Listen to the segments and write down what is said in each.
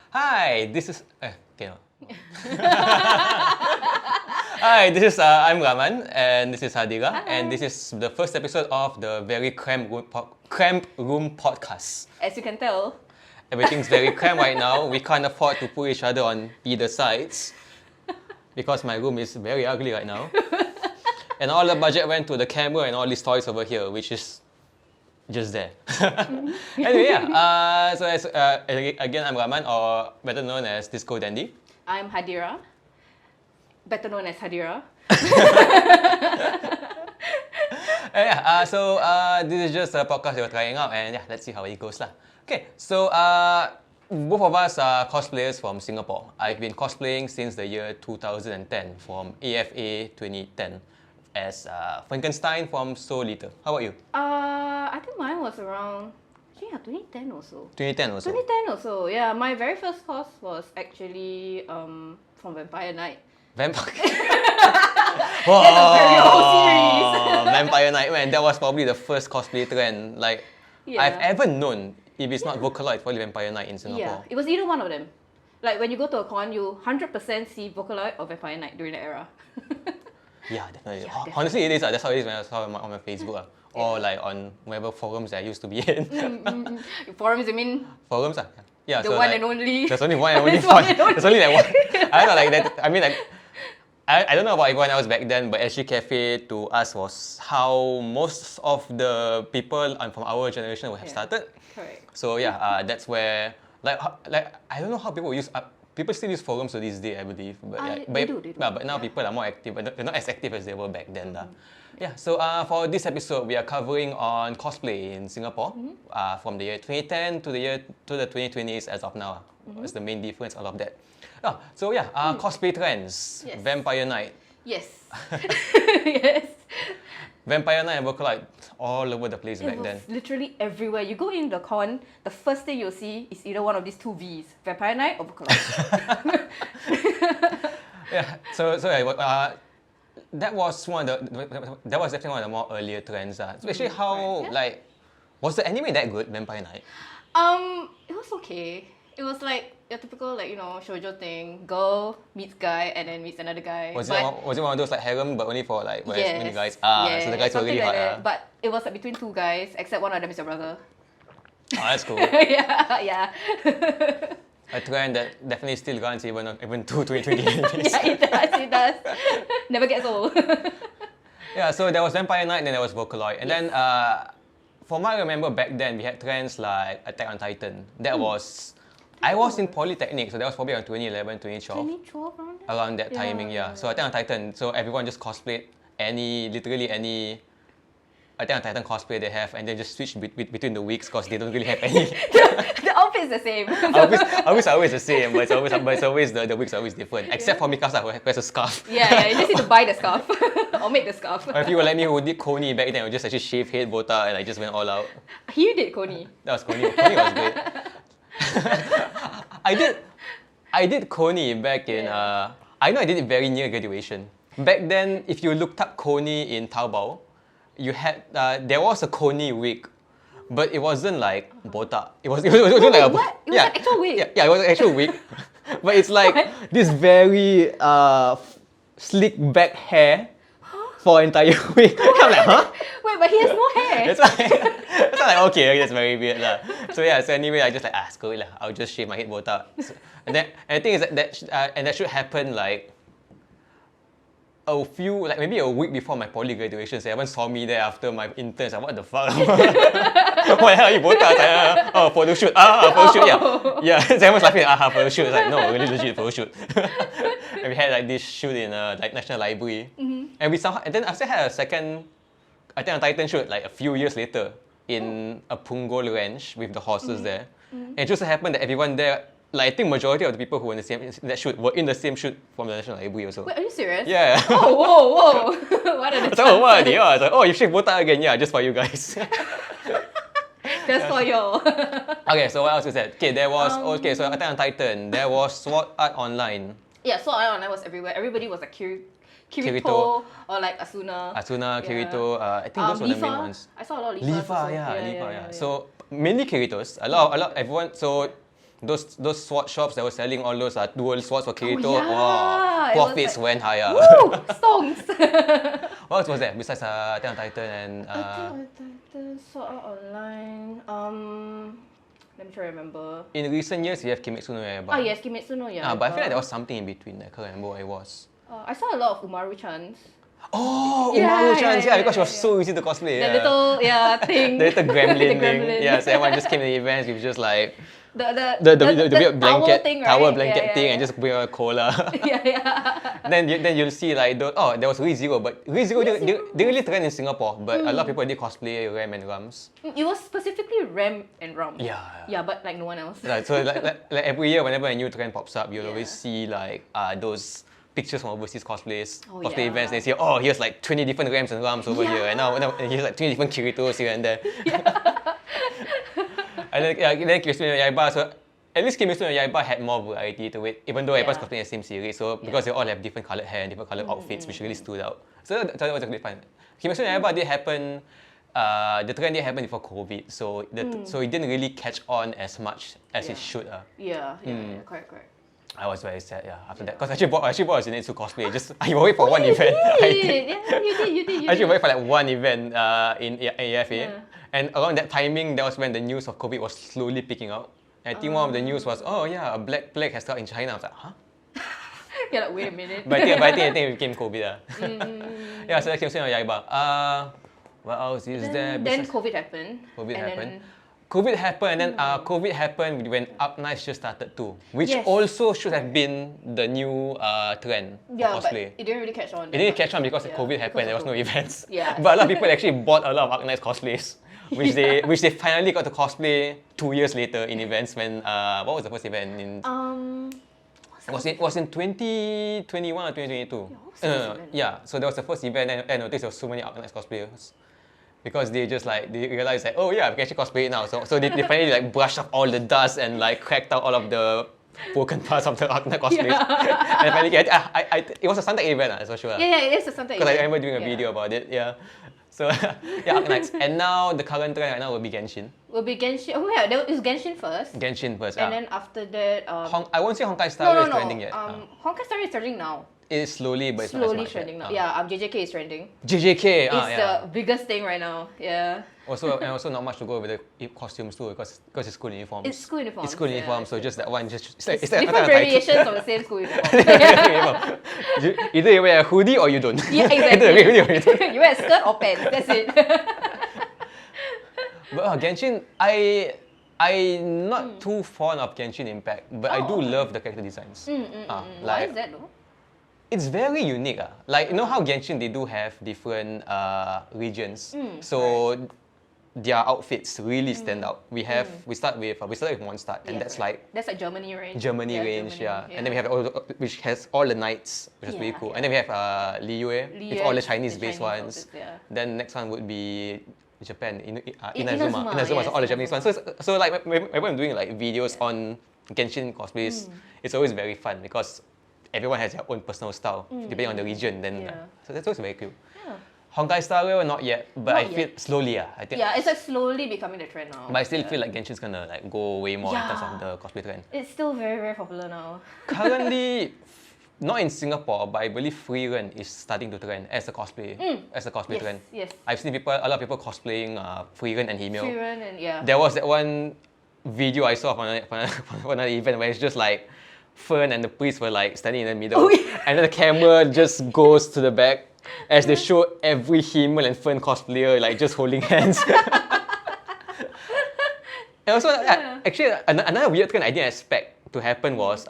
Hi, this is okay. No. Hi, this is I'm Rahman, and this is Hadirah, and this is the first episode of the very cramped room podcast. As you can tell, Everything's very cramped right now. We can't afford to put each other on either sides because my room is very ugly right now. And all the budget went to the camera and all these toys over here, which is just there. Anyway, yeah. Again, I'm Rahman, or better known as Disco Dandy. I'm Hadirah, better known as Hadirah. This is just a podcast that we're trying out, and yeah, let's see how it goes lah. Okay, so both of us are cosplayers from Singapore. I've been cosplaying since the year 2010 from AFA 2010 as Frankenstein from So Little. How about you? I think mine was around 2010 or so. 2010 also. 2010 or so, yeah. My very first cos was actually from Vampire Night. Vampire. Wow. That's a very old series. Vampire Night, man. That was probably the first cosplay trend I've ever known. If it's not Vocaloid, it's probably Vampire Night in Singapore. Yeah, it was either one of them. Like when you go to a con, you 100% see Vocaloid or Vampire Night during that era. Yeah, definitely. Yeah, definitely. Honestly, it is. That's how it is when I saw it on my Facebook. Or like on whatever forums that I used to be in. Forums, you mean? Forums? Yeah. The one and only. There's only one and only one. There's only like one. I don't know, like that. I mean, like, I don't know about everyone else back then, but SG Cafe to us was how most of the people from our generation would have started. Correct. So yeah, that's where like I don't know how people use. People still use forums to this day, I believe. But they do. But now people are more active, but they're not as active as they were back then. Yeah, so for this episode, we are covering on cosplay in Singapore from the year 2010 to the 2020s as of now. What's the main difference, all of that. Cosplay trends. Yes. Vampire Night. Yes. Yes. Vampire Night and Vocaloid all over the place back then. Literally everywhere. You go in the con, the first thing you'll see is either one of these two Vs, Vampire Night or Vocaloid. Yeah, that was definitely one of the more earlier trends. Especially how was the anime that good, Vampire Night? It was okay. It was like your typical shoujo thing. Girl meets guy and then meets another guy. Was it one of those like harem but only for like many guys? Yes, So the guys were really hot. that. But it was like between two guys, except one of them is your brother. Oh, that's cool. yeah. A trend that definitely still runs even to 2020. Yeah, it does. Never gets old. Yeah, so there was Vampire Night and then there was Vocaloid. And then from what I remember back then, we had trends like Attack on Titan. That was... I was in Polytechnic, so that was probably around 2011, 2012. 2012 around that? Around that timing, yeah. So Attack on Titan, so everyone just cosplayed literally any Attack on Titan cosplay they have, and then just switch between the weeks because they don't really have any. The outfit's the same. Outfits are always the same, but it's always the weeks are always different. Except for Mikasa who wears a scarf. Yeah, you just need to buy the scarf or make the scarf. Or if you were like me who did Koni back then, I would just actually shave head, botak, and I just went all out. You did Koni. That was Koni. Koni was great. I did Koni back in I know I did it very near graduation. Back then, if you looked up Koni in Taobao, you had there was a Koni wig, but it wasn't like botak. It wasn't like a what? It was an actual wig. Yeah, it was an actual wig. But it's like this very slick back hair for an entire wig. I'm like, huh? Wait, but he has no hair. That's like, okay, that's very weird lah. So yeah, so anyway, I just like, screw it lah. I'll just shave my head botak. And the thing is that should happen like maybe a week before my poly graduation. So everyone saw me there after my interns. Like, what the fuck? Why are you botak? Photo shoot. Photo shoot. Yeah. So everyone's laughing. Photo shoot. It's like, no, really legit photo shoot. And we had like this shoot in like National Library, and then I still had a second, I think a Titan shoot like a few years later in a Punggol ranch with the horses there. And it just happened that everyone there, like I think majority of the people who were in that shoot were in the same shoot from the National Library also. Wait, are you serious? Yeah. Oh, whoa. What are the chances? So what? Yeah. I was like, you shave botak again? Yeah, just for you guys. Just for you. Okay, so what else is that? Okay, there was so Attack on Titan. There was Sword Art Online. Yeah, Sword Art Online was everywhere. Everybody was like Kirito or like Asuna. Kirito. I think those were the main ones. I saw a lot of Lifas. Lifa. So mainly Kiritos. A lot everyone. So those sword shops that were selling all those dual swords for Kirito. yeah. Wow, It was profits like- went higher. Woo! Stonks! What else was there besides Attack on Titan and Attack on Titan, Sword Art Online. Let me try to remember. in recent years you have Kimetsu no Yaiba. Ah yes, Kimetsu no Yaiba. But I feel like there was something in between. I can't remember what it was. I saw a lot of Umaru-chans. Oh, Yeah, Umaru-chan, yeah, because she was yeah. so easy to cosplay. That little thing. The little gremlin The thing. gremlin. Yeah, so everyone just came to the events with just like the the weird towel blanket, thing, right? towel blanket Yeah, thing, yeah, and just bring a cola. yeah. then you'll see like there was ReZero, but ReZero didn't really trend in Singapore, but a lot of people did cosplay Ram and Rams. It was specifically Ram and Ram. Yeah. Yeah, but like no one else. Like, so like every year, whenever a new trend pops up, you'll Yeah. always see like those pictures from overseas cosplay yeah. events. They say, oh, here's like 20 different Rams and Rams over here, and now here's like 20 different Kiritos here and there. And then Kimetsu no Yaiba, so at least Kimetsu no Yaiba had more variety to it, even though everyone's cosplaying the same series. So because they all have different coloured hair and different coloured outfits, which really stood out. So that was really fun. Kimetsu no Yaiba did happen. The trend did happen before COVID, so so it didn't really catch on as much as it should. Yeah, correct. I was very sad, after that. Because I actually bought a Zenitsu cosplay. Just I wait for one event. You did. I actually wait for like one event in AFA. Yeah. And around that timing, that was when the news of COVID was slowly picking up. I think one of the news was, oh yeah, a black plague has started in China. I was like, huh? You're like, wait a minute. But I think it became COVID. Yeah, so that's Kimetsu no Yaiba. What else is there? Then besides- COVID happened. COVID and happened. Then, COVID happened, and then COVID happened when Up Nice just started too, which Yes. also should have been the new trend yeah, for but cosplay. it didn't really catch on. It didn't catch on because Yeah, COVID happened. There was no because of events. Yeah. But a lot of people actually bought a lot of Up Nice cosplays, which they finally got to cosplay 2 years later in events. When what was the first event in? Was in 2021 or 2022? what was the first event? Yeah. So that was the first event, and I noticed there were so many Up Nice cosplayers. Because they just like they realized like, oh yeah, we can actually cosplay it now. So they finally like brushed off all the dust and like cracked out all of the broken parts of the Arknight cosplay. And finally, it was a Suntec event, that's for sure. Yeah, it is a something. Because I remember doing a video about it. Yeah. So yeah, Arknights. And now the current trend right now will be Genshin. Will be Genshin. Oh yeah, there was Genshin first. Genshin first. And then after that, I won't say Honkai Star no, is trending yet. Honkai Star is trending now. It's slowly, but it's not as Slowly much trending yet. now. Yeah, JJK is trending. JJK. It's Yeah. the biggest thing right now. Yeah. Also not much to go with the costumes too, because it's school uniforms. It's school uniforms. It's school yeah. uniform, so just that one, it's like Different Attack on Titan. variations of the same school uniform. Either you wear a hoodie or you don't. Yeah, Either you wear a hoodie or you don't. exactly. You wear a skirt or pants. That's it. But Genshin, I'm not too fond of Genshin Impact, but I do love the character designs. Why is that though? It's very unique. Like, you know how Genshin, they do have different regions. So their outfits really stand out. We start with Mondstadt, and that's like Germany range. Germany Yeah, range, Germany, And then we have which has all the knights, which is really cool. And then we have Liyue with all the Chinese-based ones. Then next one would be Japan, Inazuma. Inazuma is all the Japanese ones. So like whenever I'm doing like videos on Genshin cosplays, it's always very fun because everyone has their own personal style depending on the region. Then so that's always very cool. Yeah. Honkai Star Rail, not yet, but Not I feel yet. slowly. I think. Yeah, it's like slowly becoming the trend now. But I still feel like Genshin's gonna like go way more in terms of the cosplay trend. It's still very, very popular now. Currently, not in Singapore, but I believe Freerun is starting to trend as a cosplay trend. Yes. I've seen a lot of people cosplaying Freerun and Himyo. Freerun and yeah. There was that one video I saw from another event where it's just like Fern and the priest were like standing in the middle, and then the camera just goes to the back as they show every Himmel and Fern cosplayer like just holding hands. And also, actually, another weird thing I didn't expect to happen was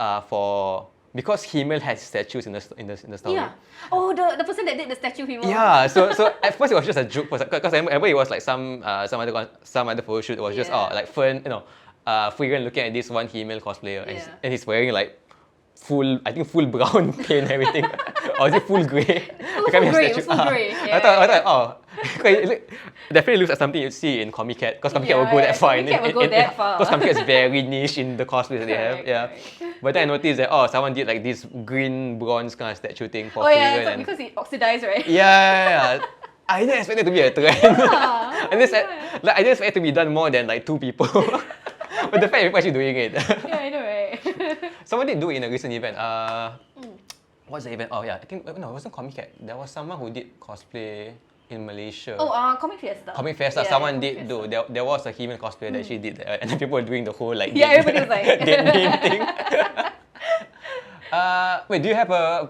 because Himmel has statues in the story. Yeah. Oh, the person that did the statue hero. Yeah, so at first it was just a joke, because I remember it was like some other photo shoot. It was just like Fern, Freegan looking at this one Himmel cosplayer, and he's wearing like full brown paint and everything, or is it full grey? Full grey. I thought, it definitely looks like something you'd see in Comic Cat, because Comic Cat will go that far. Comic Cat will go that far. Because Comic Cat is very niche in the cosplays that they have. Yeah. But then I noticed that someone did like this green bronze kind of statue thing for Freegan. So because it oxidized, right? Yeah. I didn't expect it to be a trend. I didn't expect it to be done more than like 2 people. But the fact people actually doing it. Yeah, I know, right? Someone did do it in a recent event. What's the event? Oh yeah, I think no, it wasn't Comic Cat. There was someone who did cosplay in Malaysia. Oh, Comic Fiesta. Comic Fiesta. Yeah, someone Comic did Fiesta. do. There was a human cosplayer that she did that, and then people were doing the whole like Yeah, everybody was like dead meme thing. Wait, do you have a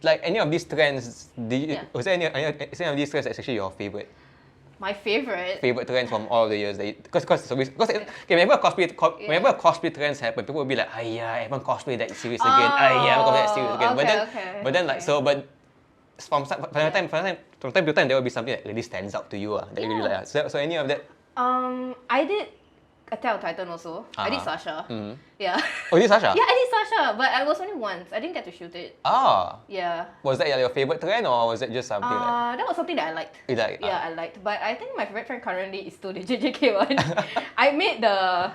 like any of these trends? Was there is any of these trends that's actually your favorite My favorite. trends from all of the years? Because whenever cosplay trends happen, people will be like, yeah, everyone cosplay that series again. Yeah, everyone cosplay that series again. But then from time to time there will be something that really stands out to you. That you really like. So any of that? I did Attack on Titan also. I did Sasha. Yeah. Oh, you did Sasha? Yeah, I did Sasha, but I was only once. I didn't get to shoot it. Yeah. Was that your favorite trend or was it just something like? That was something that I liked. You like? Yeah, I liked. But I think my favorite trend currently is still the JJK one. I made the...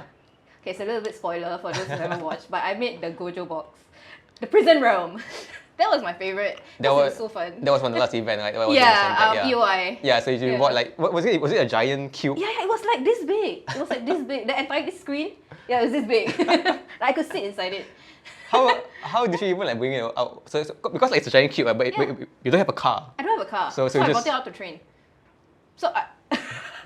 Okay, it's a little bit spoiler for those who haven't watched, but I made the Gojo box. The Prison Realm. That was my favorite. That was so fun. That was from the last event, right? EOY. Yeah, so you bought like, was it a giant cube? Yeah, it was like this big. It was like this big. The entire screen, it was this big. I could sit inside it. How did you even like bring it out? So because like it's a giant cube, but you don't have a car. I don't have a car. So I brought it out to train. So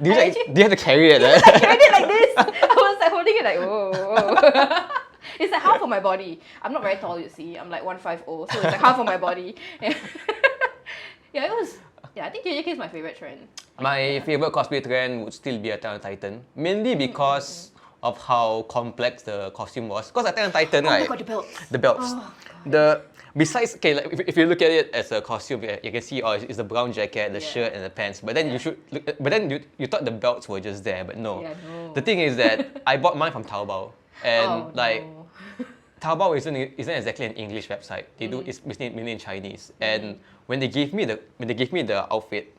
do you have to carry it? I carried it like this. I was like holding it like, whoa. It's like half of my body. I'm not very tall, you see. I'm like 150, so it's like half of my body. Yeah, it was. Yeah, I think JJK is my favorite trend. My favorite cosplay trend would still be Attack on Titan, mainly because of how complex the costume was. Because Attack on Titan, right? Oh my god, the belts. The belts. Besides, okay, like if you look at it as a costume, you can see it's the brown jacket, the shirt, and the pants. But then you thought the belts were just there, but no. Yeah, no. The thing is that I bought mine from Taobao, and Taobao isn't exactly an English website. They do it's mainly in Chinese. And when they gave me the outfit,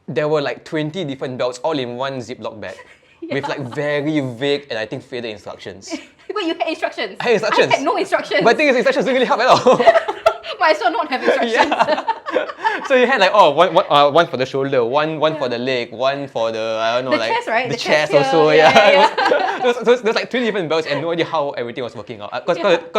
there were like 20 different belts all in one Ziploc bag. With like very vague and I think faded instructions. Wait, you had instructions? I had instructions. I had no instructions. But the thing is, instructions don't really help at all. Might as well not have instructions. So you had like one for the shoulder, one for the leg, one for the chest, right? The chest also. There's like 3 different belts and no idea how everything was working out. Because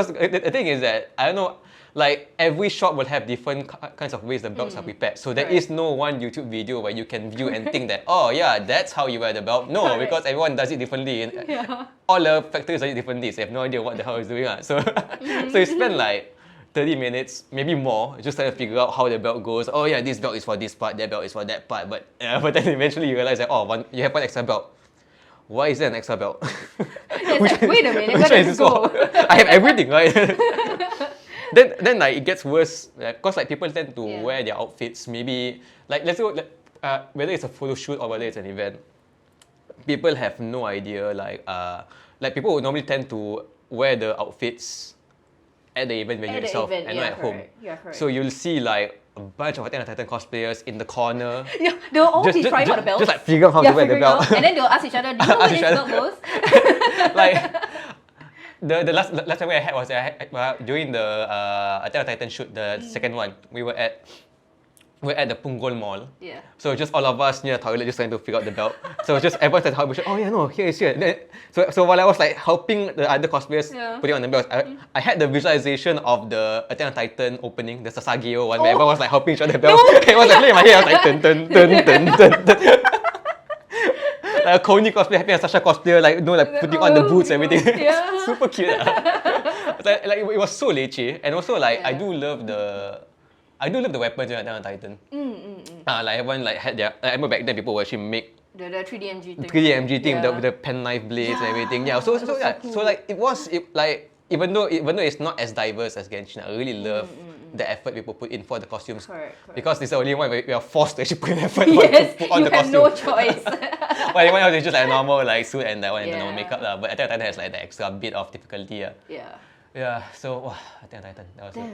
the thing is that I don't know. Like every shop will have different kinds of ways the belts are prepared. So there is no one YouTube video where you can view and think that, oh yeah, that's how you wear the belt. No, because everyone does it differently. And all the factories do it differently. So you have no idea what the hell is doing. So you spend like 30 minutes, maybe more, just trying to figure out how the belt goes. Oh yeah, this belt is for this part, that belt is for that part. But then eventually you realize that, you have one extra belt. Why is there an extra belt? Wait a minute, which one is this for? I have everything, right? Then like it gets worse because like people tend to wear their outfits maybe like let's say whether it's a photo shoot or whether it's an event, people have no idea like people would normally tend to wear the outfits at the event venue itself and not at home. So you'll see like a bunch of Attack on Titan cosplayers in the corner. Yeah, they'll all be trying for the belt. Just like figure out how to wear the belt. And then they'll ask each other, do you know where this belt goes? Like the last time I had was during the Attack on Titan shoot, the second one. We were at the Punggol Mall. Yeah. So just all of us near the toilet just trying to figure out the belt. So just everyone started helping. Oh yeah, no, here is here. Then, so while I was like helping the other cosplayers putting on the belts, I had the visualization of the Attack on Titan opening, the Sasageo one, where everyone was like helping each other belts. It was like playing in my head. I was like dun dun dun dun dun dun. Like a Coney cosplay, having a Sasha cosplayer, putting on the boots and everything. Yeah. Super cute. Like it was so leceh, and also like I do love the weapons in Attack on Titan. Like everyone had their. I remember back then people would actually make the 3D MG thing. 3D MG thing with the penknife blades and everything. Yeah. So like even though it's not as diverse as Genshin, I really love the effort people put in for the costumes. Correct. Because it's the only one where we are forced to actually put in effort to put on the costume. You have no choice. But everyone else is just like a normal like suit and that one and the normal makeup. But Attack on Titan has like the extra bit of difficulty. Yeah. So Attack on Titan. That was it.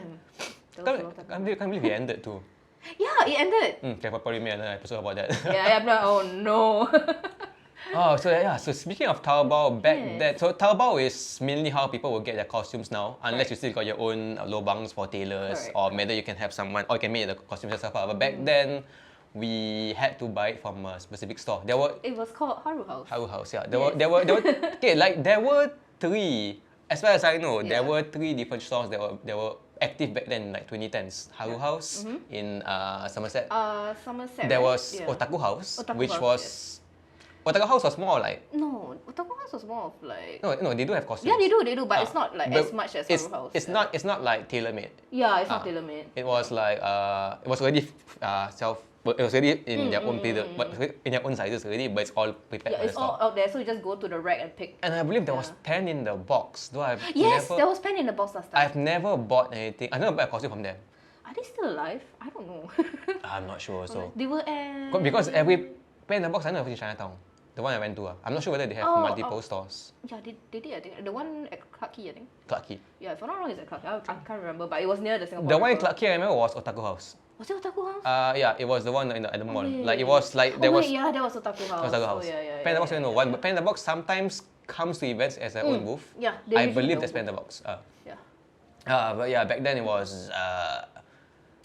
I can't believe it ended too. Yeah, it ended. Okay, probably made another episode about that. Oh no. So speaking of Taobao, back then, so Taobao is mainly how people will get their costumes now, unless you still got your own lobangs for tailors, or maybe you can have someone, or you can make the costumes yourself. But back then, we had to buy it from a specific store. It was called Haru House. Haru House, yeah. There were okay, like there were 3. As far as I know, there were 3 different stores that were active back then, like 2010s. Haru House in Somerset. Somerset. There right? was Otaku House, Otaku which House, was Otaku House was more like No, Otaku House was more of like. no, they do have costumes. Yeah, they do, but it's not like but as much as it's, Haru House. It's not like tailor-made. Yeah, it's not tailor-made. It was like it was already it was already in their own period, but in their own sizes already, but it's all prepared. Yeah, it's all out there, so you just go to the rack and pick. And I believe there was pen in the box. Though Yes, there was pen in the box last time. I've never bought anything. I never bought a costume from them. Are they still alive? I don't know. I'm not sure. So They were at. because every pen in the box I know was in Chinatown. The one I went to. I'm not sure whether they have multiple stores. Yeah, they did. I think the one at Clarke Quay, I think. Clarke Quay. Yeah, if I'm not wrong, it's at Clarke Quay. I can't remember, but it was near the Singapore. The one in River. Clarke Quay I remember was Otaku House. Was it Otaku House? Yeah, it was the one at the mall. Wait. Like it was like there Oh was wait, yeah, that was Otaku House. Otaku House. Oh, yeah. Pen in the box I don't know one, but Pen in the box sometimes comes to events as their own booth. Yeah, they I usually believe do. that's Pen in the box. Yeah. But yeah, back then it was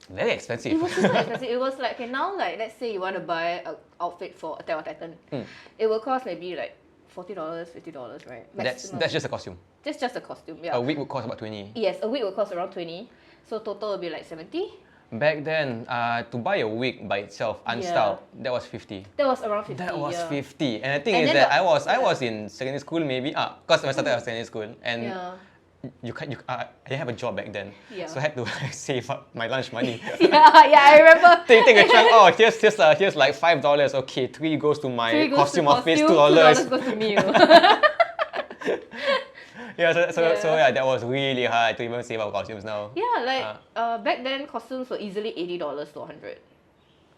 very expensive. It was super expensive. It was like, okay, now like let's say you want to buy an outfit for Attack on Titan, it will cost maybe like $40, $50, right? Maximum. That's just a costume. That's just a costume. Yeah. A wig would cost about 20. Yes, a wig will cost around 20. So total will be like 70. Back then, to buy a wig by itself, unstyled, that was 50. That was around 50. That was yeah. 50. And the thing And is then that I was in secondary school maybe. Because when I started I was secondary school and I didn't have a job back then. Yeah. So I had to save up my lunch money. yeah, I remember. Take a chunk. Oh, here's like $5. Okay, 3 goes to my costume outfit. $2. $2 goes to meal. So yeah, that was really hard to even save up costumes now. Yeah, like back then costumes were easily $80 to 100.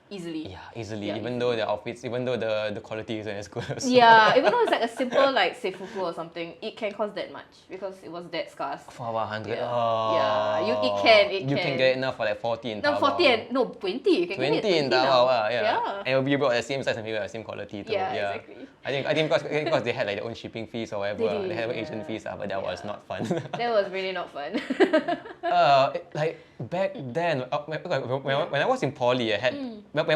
Easily. Yeah, easily. Yeah, Even though the outfits, even though the quality isn't as good. So. Yeah, even though it's like a simple like seifuku or something, it can cost that much because it was that scarce. For about 100. Yeah. Oh. Yeah, it You can get it now for like 40 in No, Taobao. 40 and no 20. You can 20 get it in 20 Taobao, now. yeah. And it'll be about the same size and maybe the same quality too. Yeah, exactly. I think because they had like their own shipping fees or whatever, They had did, agent fees, but that was not fun. That was really not fun. Like back then, when I was in poly, I had when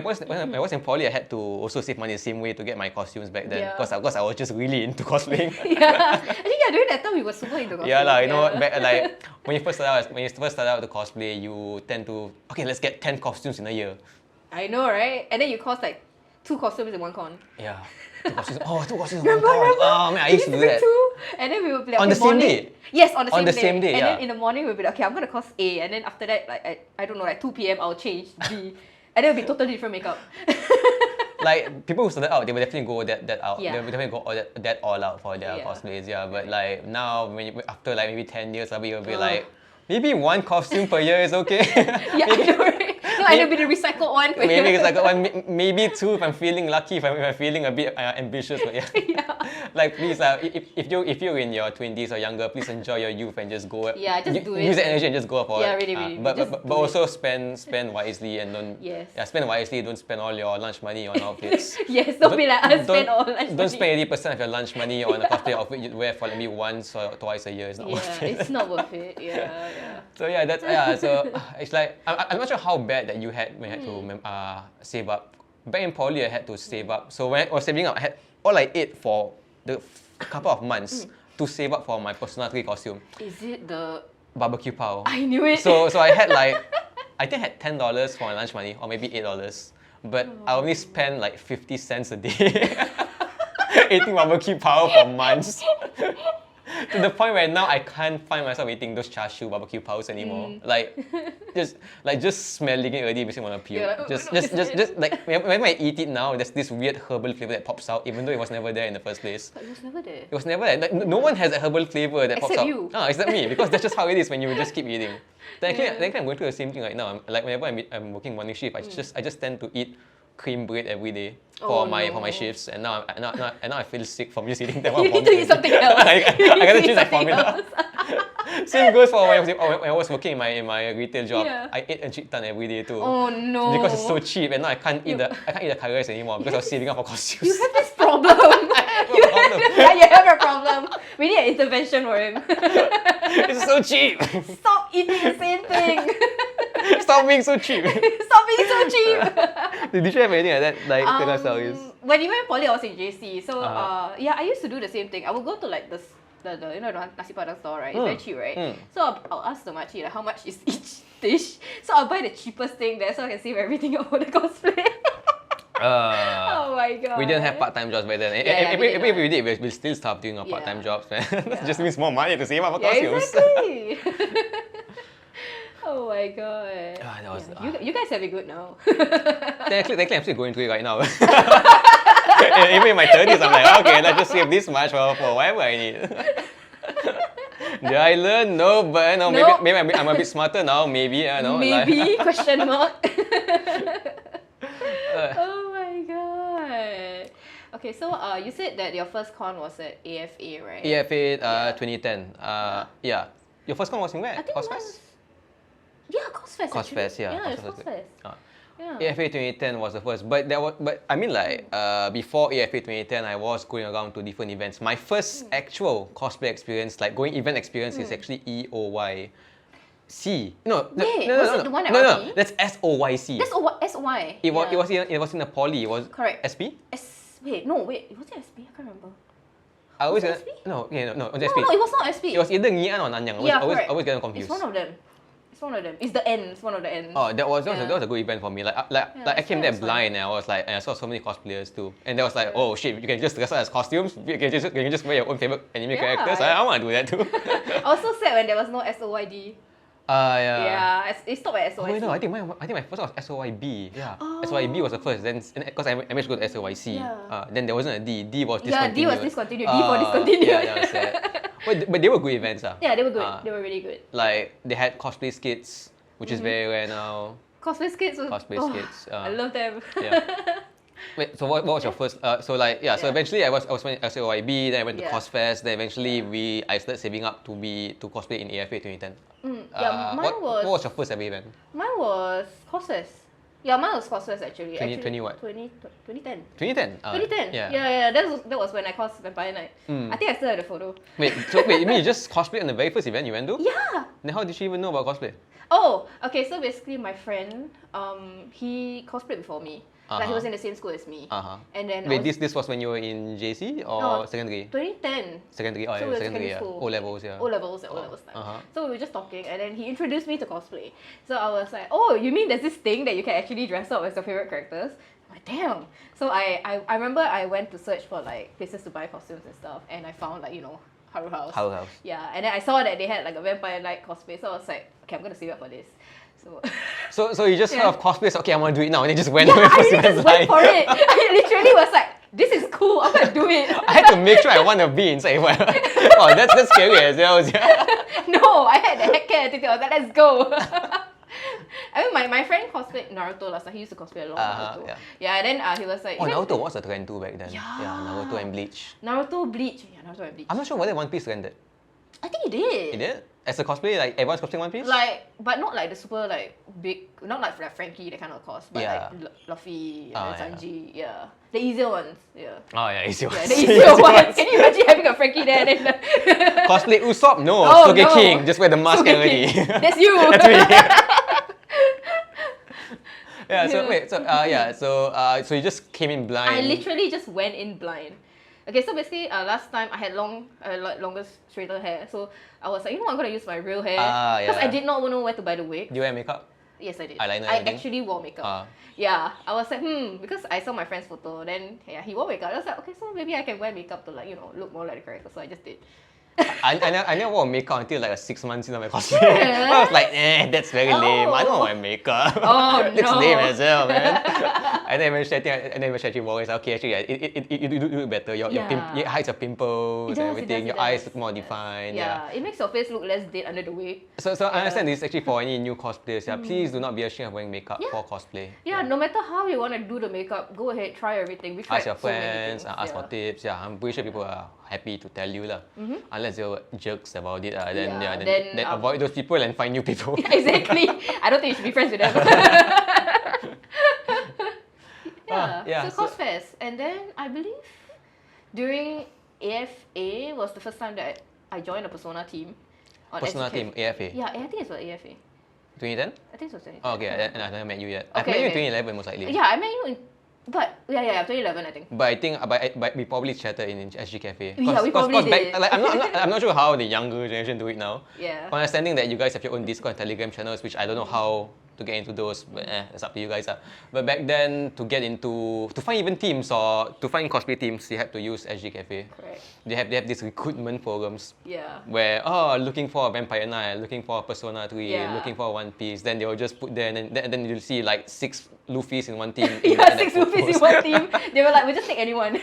I was in poly, I had to also save money the same way to get my costumes back then because I was just really into cosplaying. Yeah, I think during that time we were super into cosplay. Yeah lah, you know, back, like when you first start out to cosplay, you tend to let's get 10 costumes in a year. I know, right? And then you cost like 2 costumes in one con. Yeah. 2 costumes. Oh, 2 costumes in one con. Oh man, I used to do that. And then we would play On the same day? Yes, on the On same the day. same day, And yeah. then in the morning we'll be like, okay, I'm gonna cos A, and then after that, like I don't know, like 2 p.m. I'll change B, and then it'll be totally different makeup. Like people who started out, they will definitely go that out. Yeah. They will definitely go that all out for their cosplays. Yeah, but like now, after like maybe 10 years, you'll be like, maybe 1 costume per year is okay. Yeah, I know, right? No, and it'll be the recycled one. Maybe it's like maybe 2 if I'm feeling lucky, if I'm feeling a bit ambitious. But yeah. Like please, if you're in your 20s or younger, please enjoy your youth and just go. Yeah, just do it. Use the energy and just go for it. Yeah, really. But also spend wisely and don't. Yes. Yeah, spend wisely. Don't spend all your lunch money on outfits. Yes, don't be like us, spend all lunch money. Don't spend 80% of your lunch money on a cosplay outfit you wear for maybe once or twice a year. It's not worth it. It's not worth it. Yeah. So yeah, so it's like I'm not sure how bad that you had when you had to save up. Back in poly, I had to save up. So when I was saving up, I had all I ate for the couple of months to save up for my Persona 3 costume. Is it the Barbecue Pow. I knew it. So I had like I think I had $10 for my lunch money or maybe $8, but I only spent like 50 cents a day eating Barbecue Pow for months. To the point where now I can't find myself eating those char siu barbecue pows anymore. Like just smelling it already makes me want to puke. Like, just like when I eat it now, there's this weird herbal flavor that pops out, even though it was never there in the first place. But it was never there. It was never there. Like, no one has a herbal flavor that pops Except out. you. Except me, because that's just how it is when you just keep eating. Then I'm going through the same thing right now. Like whenever I'm working morning shift, I just tend to eat cream bread every day for my shifts, and now I feel sick from just eating that one. You need to eat something else. I gotta choose a formula. Same goes for when I was working in my retail job. Yeah. I ate a chitan every day too. Oh no. Because it's so cheap, and now I can't eat the curry rice anymore because I was saving up for costumes. You have this problem. You have a problem. We need an intervention for him. It's so cheap. Stop eating the same thing. Stop being so cheap. Stop being so cheap. Did you have anything like that? Like tengah stories? When you went poly, I was in JC. So yeah, I used to do the same thing. I would go to like the you know, the nasi padang store, right? It's very cheap, right? So I'll ask the makcik like, how much is each dish. So I'll buy the cheapest thing there so I can save everything up for the cosplay. Oh my god. We didn't have part-time jobs back then. Yeah, If we did, we'll still stop doing our part-time jobs, man. It just means more money to save up for costumes. Exactly. Oh my god. That was, you guys have it good now. Technically, I'm still going through it right now. Even in my 30s, I'm like, okay, let's just save this much for whatever I need. Did I learn? No, but no, maybe I'm a bit smarter now. Maybe, no. Maybe, question mark. Oh my god. Okay, so you said that your first con was at AFA, right? AFA 2010. Yeah. Your first con was in where? I think Cosfest? Yeah, Cosfest. Cosfest, yeah. Yeah, it's Cosfest. Yeah. AFA 2010 was the first, but I mean like before AFA 2010, I was going around to different events. My first actual cosplay experience, like going event experience, is actually EOY. No, Wait, no, was no, it the one at no, RP? that's SOYC. That's SY. It was in a poly. It was correct. SP. Wait, was it SP? I can't remember. I always Was it SP? no, it was No, SP. it was not SP. It was either Ngee Ann or Nanyang. I always get confused. It's one of them. It's the end. It's one of the ends. Oh, that was a good event for me. Like I came there blind and I was like, and I saw so many cosplayers too. And there was like, oh shit, you can just dress up as costumes. You can just wear your own favorite anime characters. I want to do that too. I was so sad when there was no SOYD. Yeah. Yeah, it stopped at SOYC. Oh wait, no, I think my first one was SOYB. Yeah. SOYB was the first. Then because I managed to go to SOYC. Then there wasn't a D. D was discontinued. Yeah, D was discontinued. D for discontinued. Yeah, that was sad. But they were good events. Yeah, they were good. They were really good. Like they had cosplay skits, which is very rare now. Cosplay skits. Skits. I love them. Yeah. Wait, so what was your first? So eventually I was in SOYB, then I went to Cosfest, then eventually I started saving up to cosplay in AFA 2010. What was your first ever event? Mine was Cosfest. Yeah, mine was Cosfest actually. 20 what? 2010. 2010? 2010. Yeah. That was when I cos Vampire Night. I think I still have the photo. Wait, you mean you just cosplayed on the very first event you went to? Yeah. Then how did she even know about cosplay? Oh, okay. So basically, my friend, he cosplayed before me. Like he was in the same school as me. And then this was when you were in JC or secondary? 2010. Secondary, So secondary, school. O levels, yeah. O levels time. So we were just talking, and then he introduced me to cosplay. So I was like, oh, you mean there's this thing that you can actually dress up as your favorite characters? I'm like, damn. So I remember I went to search for like places to buy costumes and stuff, and I found like, you know, Haru House. Yeah, and then I saw that they had like a Vampire Night cosplay, so I was like, okay, I'm gonna save up for this. So you just heard of cosplay, okay, I'm gonna do it now, and then just went. Yeah, I really just went for it. I literally was like, this is cool, I'm gonna do it. I had to make sure I want to be inside. Oh, that's scary as well. Yeah. No, I had the heck care attitude. I was like, let's go. I mean, my friend cosplayed Naruto last time. He used to cosplay a lot of Naruto. Yeah, and then he was like... Oh, Naruto was a trend too back then. Yeah, Naruto and Bleach. Naruto, Bleach. Yeah, Naruto and Bleach. I'm not sure whether One Piece trended. I think it did. It did? As a cosplay, like everyone's cosplaying One Piece? Like, but not like the super like big, not like Frankie, that kind of cos, but like Luffy, Sanji, the easier ones, Oh yeah, easier ones. Yeah, the easier ones. Can you imagine having a Frankie there? Then cosplay Usopp? No, King. Just wear the mask already. That's you. That's me. So you just came in blind. I literally just went in blind. Okay, so basically, last time I had longer, straighter hair. So I was like, you know what, I'm gonna use my real hair because I did not know where to buy the wig. Do you wear makeup? Yes, I did. Eyeliner, I anything? actually wore makeup. Yeah, I was like, because I saw my friend's photo. Then he wore makeup. I was like, okay, so maybe I can wear makeup to like, you know, look more like the character. So I just did. I never wore makeup until like 6 months into my cosplay. I was like, that's very lame. I don't wear makeup. Oh, no. Looks lame as well, man. And then eventually I wore it. Okay, actually, you do it better. It hides your pimples and everything. Your eyes look more defined. Yeah, it makes your face look less dead under the wig. So I understand this actually for any new cosplayers. Please do not be ashamed of wearing makeup for cosplay. Yeah, no matter how you want to do the makeup, go ahead, try everything. We tried ask your so many friends, things. ask for tips. Yeah, I'm pretty sure people are happy to tell you unless you're jerks about it. Then avoid those people and find new people. Exactly. I don't think you should be friends with them. So Cosfest, and then I believe during AFA was the first time that I joined a Persona team. Persona team, AFA. Yeah, I think it's for AFA. 2010? I think it was 2010. Oh, okay, and I haven't met you yet. I've Okay, met you in okay. 2011 most likely. Yeah, I met you in, but yeah, 2011 I think. But I think but we probably chatted in SG Cafe. Yeah, we probably did. Like, I'm not sure how the younger generation do it now. Yeah. Understanding that you guys have your own Discord and Telegram channels, which I don't know how to get into those, but it's up to you guys. But back then, to find even teams or to find cosplay teams, you had to use SG Cafe. Correct. They have these recruitment forums Yeah. where looking for a Vampire Knight, looking for a Persona 3, Yeah. looking for a One Piece. Then they will just put there, and then you'll see like 6 Luffy's in one team. Yeah, 6 Luffy's in one team. They were like, we'll just take anyone.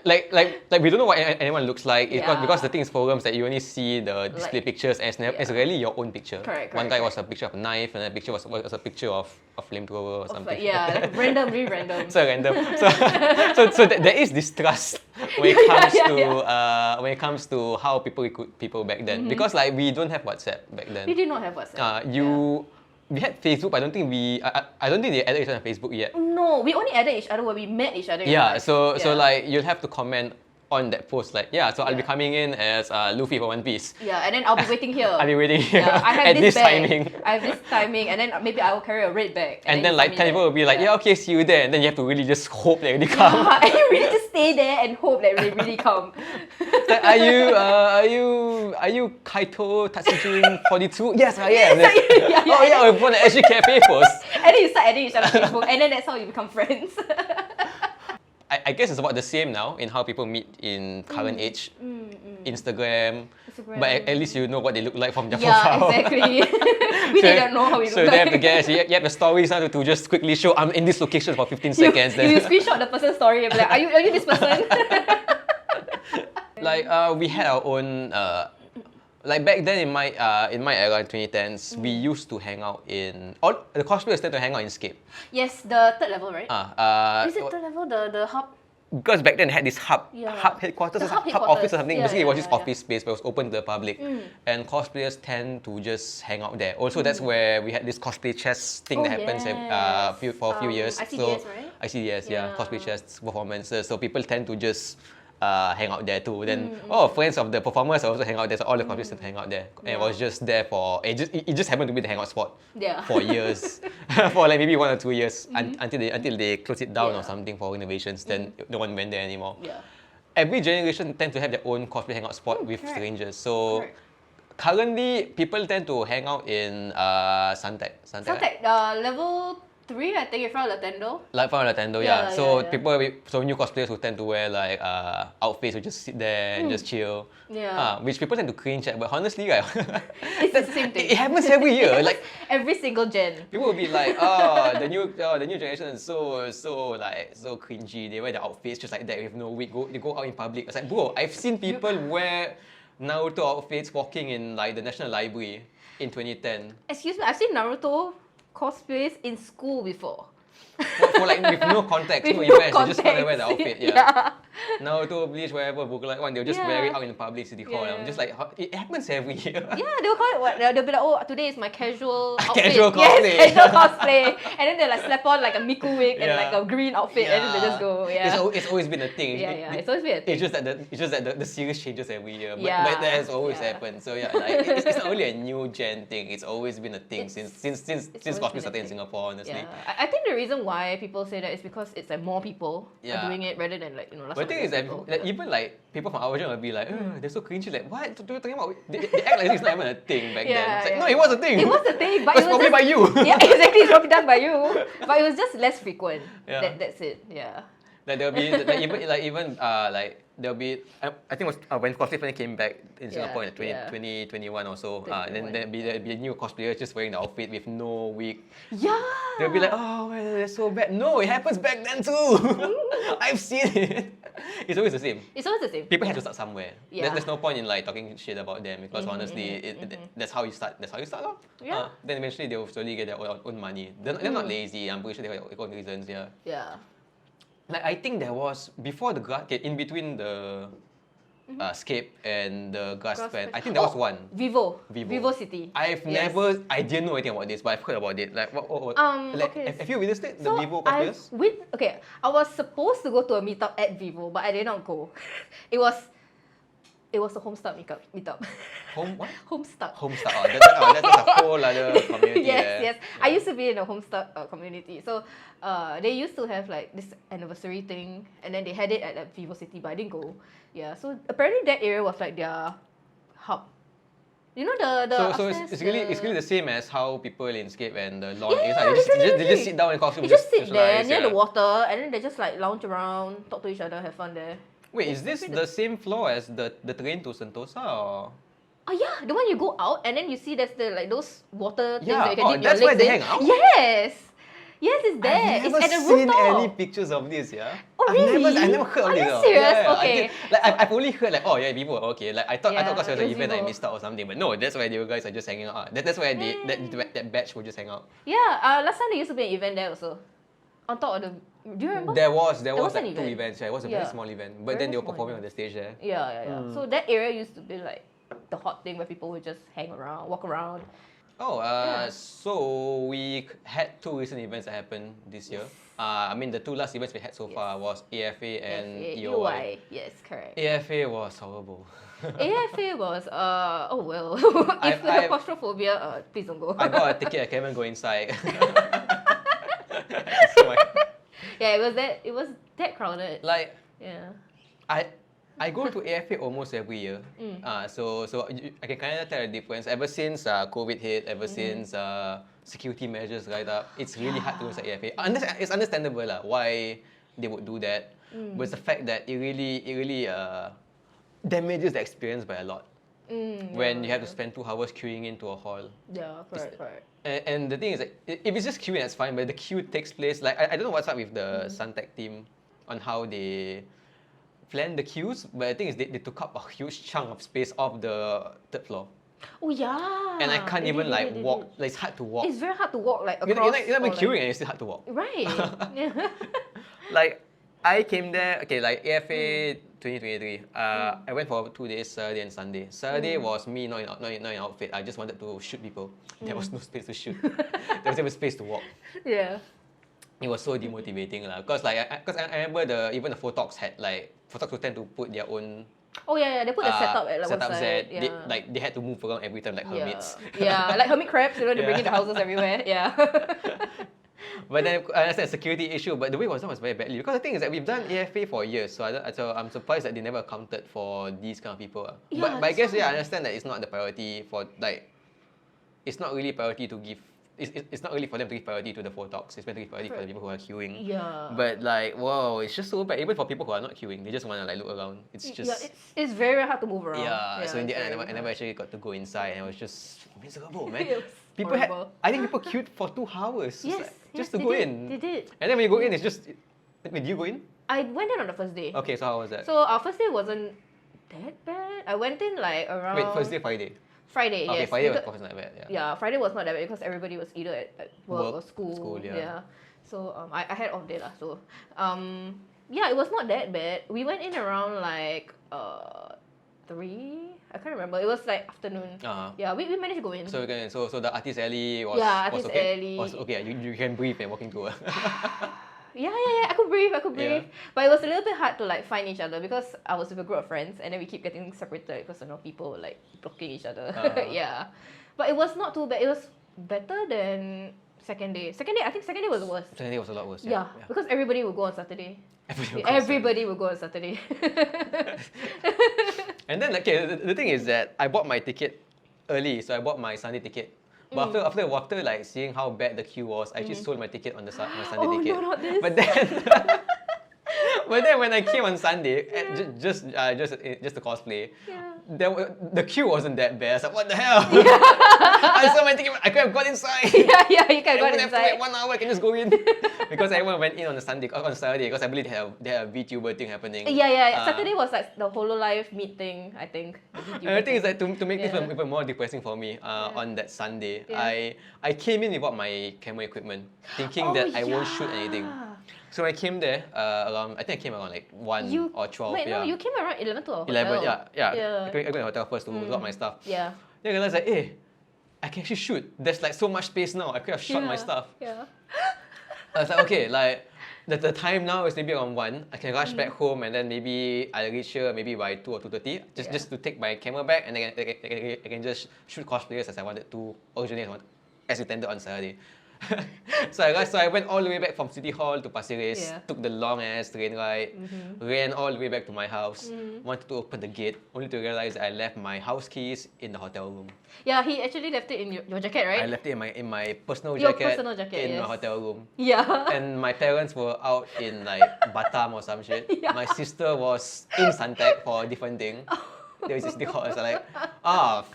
like we don't know what anyone looks like. It's Yeah. because the thing is forums that you only see the display pictures, and it's rarely your own picture. Correct, One guy correct. was a picture of a knife, and a picture was a picture of a flamethrower or something. Like, yeah, like really random. So random. So there is distrust when it comes when it comes to how people recruit people back then. Because like we don't have WhatsApp back then. We did not have WhatsApp. We had Facebook. I don't think I don't think they added each other on Facebook yet. No, we only added each other when we met each other. in Yeah. life. So like you'll have to comment on that post like, so I'll be coming in as Luffy for One Piece. Yeah, and then I'll be waiting here. I'll be waiting here Yeah, I have at this this bag. timing. I have this timing, and then maybe I will carry a red bag. And then you like find 10 me people there. will be like, okay, see you there. And then you have to really just hope that they come. And you really just stay there and hope that they really come. Like, are you Kaito Tatsujin 42? Yes, I am. We're from the SG Cafe post. And then you start adding each other on Facebook, and then that's how you become friends. I guess it's about the same now in how people meet in current age. Instagram. But at least you know what they look like from their profile. Yeah, exactly. We didn't know how we look So like. they have to guess. You have the stories now to just quickly show, I'm in this location for 15 seconds. You screenshot the person's story and be like, are you this person? Like we had our own like back then in my era in 2010s, we used to hang out in all the cosplayers tend to hang out in Scape. Yes, the third level, right? Is it third level, the hub? Because back then it had this hub headquarters, The hub hub office or headquarters. something. Yeah, Basically, it was this yeah. office space where it was open to the public, and cosplayers tend to just hang out there. Also, that's where we had this cosplay chess thing that happens for a few years. ICDS, right? ICDS, yeah, Yeah. cosplay chess performances. So people tend to just hang out there too. Then friends of the performers also hang out there. So all the cosplayers tend to hang out there, and it was just there for it just happened to be the hangout spot Yeah. for years, for like maybe 1 or 2 years until they close it down or something for renovations. Then no one went there anymore. Yeah. Every generation tend to have their own cosplay hangout spot with correct. strangers. So Correct. currently, people tend to hang out in Suntec. Suntec, level 3, I think, in front of Latendo. Like from Nintendo, yeah. Yeah, So yeah. new cosplayers who tend to wear like outfits who just sit there and just chill. Yeah. Which people tend to cringe at, but honestly, like, It's the same thing. it happens every year. Like Every single gen. people will be like, the new generation is so cringy. They wear their outfits just like that with no wig. They go out in public. It's like, bro, I've seen people wear Naruto outfits walking in like the National Library in 2010. Excuse me, I've seen Naruto cosplays in school before. For like with no context, With no no events, they just want to wear the context. outfit. Yeah. Naruto, Bleach, whatever, Boku one, they'll just wear it Yeah. out in public city hall. Yeah. I'm just like, it happens every year. Yeah, they'll call it what? They'll be like, oh, today is my casual outfit. Casual cosplay. Yes, casual cosplay. And then they like slap on like a Miku wig and Yeah. like a green outfit, and then they just go. Yeah. It's always been a thing. Yeah, it's always been a thing. It's just that the series changes every year. But, Yeah, but that has always yeah. happened. So yeah, like it's not really a new gen thing. It's always been a thing since always cosplay been a started in thing. Singapore. Honestly. Yeah, I think the reason why people say that is because it's like more people Yeah. are doing it rather than like last But the thing is time that even like people from our gen will be like, they're so cringy. Like, what? What are you talking about? They act like it's not even a thing back then. It's like, no, it was a thing. It was a thing, but It was it was probably just, by you. Yeah, exactly. It's probably done by you, but it was just less frequent. Yeah. That's it. Yeah. Like there'll be like there'll be I think it was when cosplay finally came back in Singapore in 2021 or so. Then there'll be a new cosplayer just wearing the outfit with no wig. Yeah. They'll be like, oh, well, that's so bad. No, it happens back then too. I've seen it. It's always the same. It's always the same. People have to start somewhere. Yeah. There's no point in like talking shit about them because honestly, that's how you start. That's how you start, lor. Yeah. Then eventually they'll slowly get their own money. They're not lazy. I'm pretty sure they have their own reasons. Yeah. Yeah. Like I think there was before the in between the Scape and the grass fan. I think there was one. Vivo. Vivo. Vivo City. I didn't know anything about this, but I've heard about it. Like what like, okay. have you witnessed it? The So Vivo cosplayers? I was supposed to go to a meetup at Vivo, but I did not go. It was It was a Homestuck meetup. Home what? Homestuck. Homestuck. That's a whole other community. Yes. I used to be in a Homestuck community. So they used to have like this anniversary thing, and then they had it at Vivo City, but I didn't go. Yeah. So apparently that area was like their hub. You know the So upstairs, it's really the same as how people in Scape and the lawn. Yeah, They just sit down in costume. you just sit there socialize, near the water, and then they just like lounge around, talk to each other, have fun there. Wait, is this the same floor as the train to Sentosa or? Oh yeah, the one you go out and then you see there's the like those water things Yeah, that you can dip your that's where legs they in. hang out? Yes, it's there. I've never It's at the seen rooftop. any pictures of this, yeah. Oh, I've really? never heard of Are this. you though. serious? Yeah, Okay. I've only heard like, oh yeah, Vivo, okay. Like I thought because it was an it was event I Vivo. missed out or something, but no, that's where you guys are just hanging out. That's where that batch would just hang out. Yeah, last time there used to be an event there also. On top of the, do you remember? There was was like an two event. events. Yeah, it was a very Yeah. small event, but Very then they were small performing on event. the stage there. Yeah. So that area used to be like the hot thing where people would just hang around, walk around. Oh, Yeah. so we had two recent events that happened this year. I mean, the two last events we had so far was AFA and AFA, EOY. Yes, correct. AFA was horrible. AFA was oh well. If you have I've- claustrophobia, please don't go. I bought a ticket. I can't even go inside. So Yeah, it was that crowded. like Yeah. I go to AFA almost every year. So I can kind of tell the difference. Ever since COVID hit, ever since security measures right up, it's really hard to go inside AFA. It's understandable why they would do that, but it's the fact that it really damages the experience by a lot. When you have to spend 2 hours queuing into a hall. Yeah, correct. And the thing is, if it's just queuing, that's fine. But the queue takes place. Like I don't know what's up with the Suntec team on how they plan the queues. But the thing is, they took up a huge chunk of space off the third floor, Oh yeah. and I can't They even did, like they did. walk. Like it's hard to walk. It's very hard to walk like You're across. not even or, like- queuing, and it's still hard to walk. Right. Yeah. Like I came there. Okay, like AFA 2023. I went for 2 days, Saturday and Sunday. Saturday was me not in outfit. I just wanted to shoot people. There was no space to shoot. There was even space to walk. Yeah. It was so demotivating lah. Cause I remember even the photox had like photox would tend to put their own Oh yeah. They put the setup at like one setup side. set. Yeah. They had to move around every time like hermits. Yeah, like hermit crabs, you know, they bring in the houses everywhere. Yeah. But then I understand a security issue, but the way it was done was very badly. Because the thing is that we've done AFA for years, so I'm surprised that they never accounted for these kind of people. Yeah, But I guess that's I why. understand that it's not the priority for like, it's not really priority to give. It's not really for them to give priority to the photox. It's meant to give priority for the people who are queuing. Yeah. But like, wow, it's just so bad. Even for people who are not queuing, they just want to like look around. It's just it's very hard to move around. So in the it's end, very I never actually got to go inside, and it was just miserable, man. It was People horrible. I think people queued for 2 hours just to they go did, in. They did. And then when you go in, it's just. Wait, did you go in? I went in on the first day. Okay, so how was that? So our first day wasn't that bad. I went in like around Wait, Thursday, Friday. Friday, Okay, yes. Friday was because- not bad. Yeah. Yeah, Friday was not that bad because everybody was either at work or Work, school. yeah. So I had off day lah. So yeah, it was not that bad. We went in around like 3. I can't remember. It was like afternoon. Yeah, we managed to go in. So again, so the artist alley was Yeah, was artist okay. alley. Was okay. You can breathe and walking through. Yeah. I could breathe. Yeah. But it was a little bit hard to like find each other because I was with a group of friends and then we keep getting separated because people were like blocking each other. Yeah. But it was not too bad. It was better than second day. I think second day was the worst. Second day was a lot worse. Yeah, because everybody would go on Saturday. Everybody Everybody would go on Saturday. And then, okay, the thing is that I bought my ticket early, so I bought my Sunday ticket. But after like seeing how bad the queue was, I actually sold my ticket on my Sunday Oh, ticket. no, not this. But then when I came on Sunday, just to cosplay, the queue wasn't that bad. I was like, what the hell? I sold my ticket. I could have got inside. Yeah, you can go I wouldn't have to inside. wait 1 hour. I can just go in because everyone went in on Saturday because I believe they had a VTuber thing happening. Yeah. Saturday was like the HoloLive meet thing, I think. And the thing is that to make this Yeah. even more depressing for me, on that Sunday, Yeah. I came in without my camera equipment, thinking that I won't shoot anything. So I came there around, I think I came around like 1 or 12. Wait, yeah. no, you came around 11 to our hotel. 11, yeah. Yeah. I went to the hotel first to lock my stuff. Yeah. Then I realized like, hey, I can actually shoot. There's like so much space now. I could have shot my stuff. Yeah. I was like, okay, like, The time now is maybe around 1. I can rush back home and then maybe I'll reach here maybe by 2 or 2:30. Just to take my camera back and then I can just shoot cosplayers as I wanted to originally as intended on Saturday. So I went all the way back from City Hall to Pasir Ris, took the long ass train ride, ran all the way back to my house, wanted to open the gate, only to realize I left my house keys in the hotel room. Yeah, he actually left it in your jacket, right? I left it in my personal Your jacket, personal jacket, in my hotel room. Yeah. And my parents were out in like Batam or some shit. Yeah. My sister was in Suntec for a different thing. They was just because like, fuck.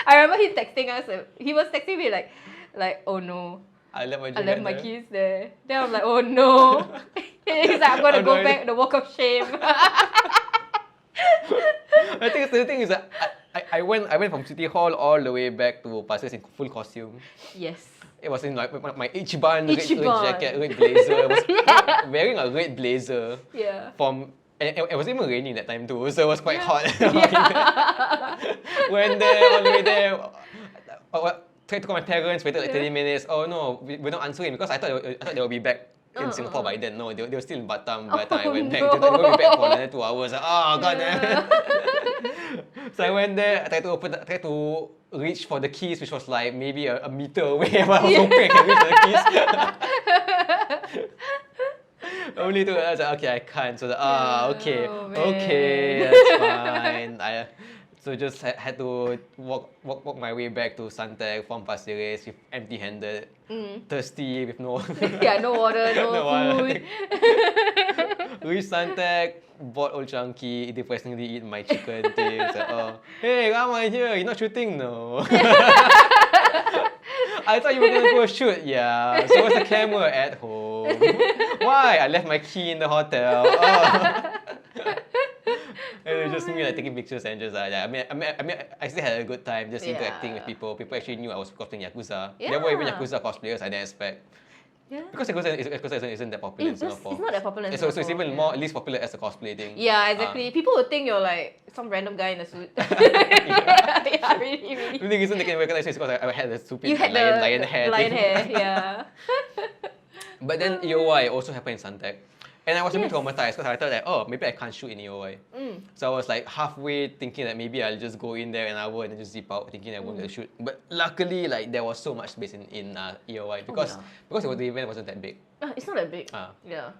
I remember he texting us. He was texting me like, oh no, I left my keys there. Then I'm like, oh no. He's like, I'm gonna go back the walk of shame. I think the thing is that I went from City Hall all the way back to Pasir Ris in full costume. Yes. It was in like my Ichiban red jacket, red blazer. I was wearing a red blazer. Yeah. It was even raining that time too, so it was quite hot. Yeah. Went there, all the way there. Tried to call my parents, waited like 30 minutes. Oh no, we're not answering because I thought they would be back in Singapore by then. No, they were still in Batam by the time I went back. They were going to be back for another 2 hours. God damn. So I went there, I tried to reach for the keys, which was like maybe a meter away, but I was hoping I can reach for the keys. Only to realize that, okay, I can't. So okay, that's fine. So just had to walk my way back to Suntec from Pasir Ris with empty-handed, thirsty, with no no water, no food. Reached Suntec, bought Old Chunky, depressingly eat my chicken things. Hey, Rahman here, you're not shooting? No. I thought you were gonna go shoot. Yeah. So what's the camera at home? Why? I left my key in the hotel. And it was just me like taking pictures and just I still had a good time just interacting with people. People actually knew I was cosplaying Yakuza. There were even Yakuza cosplayers I didn't expect. Yeah. Because Yakuza isn't that popular in Singapore. It's not that popular in So Singapore. it's even least popular as a cosplay thing. Yeah, exactly. People would think you're like some random guy in a suit. Yeah, really. The only reason they can recognize me is because I had the stupid You had lion hair lion thing. hair, yeah. But then EOY also happened in Suntec. And I was a bit traumatized because I thought that, maybe I can't shoot in EOY. So I was like halfway thinking that maybe I'll just go in there an hour and then just zip out thinking I won't get to shoot. But luckily, like there was so much space in EOY because the event wasn't that big. It's not that big. Yeah.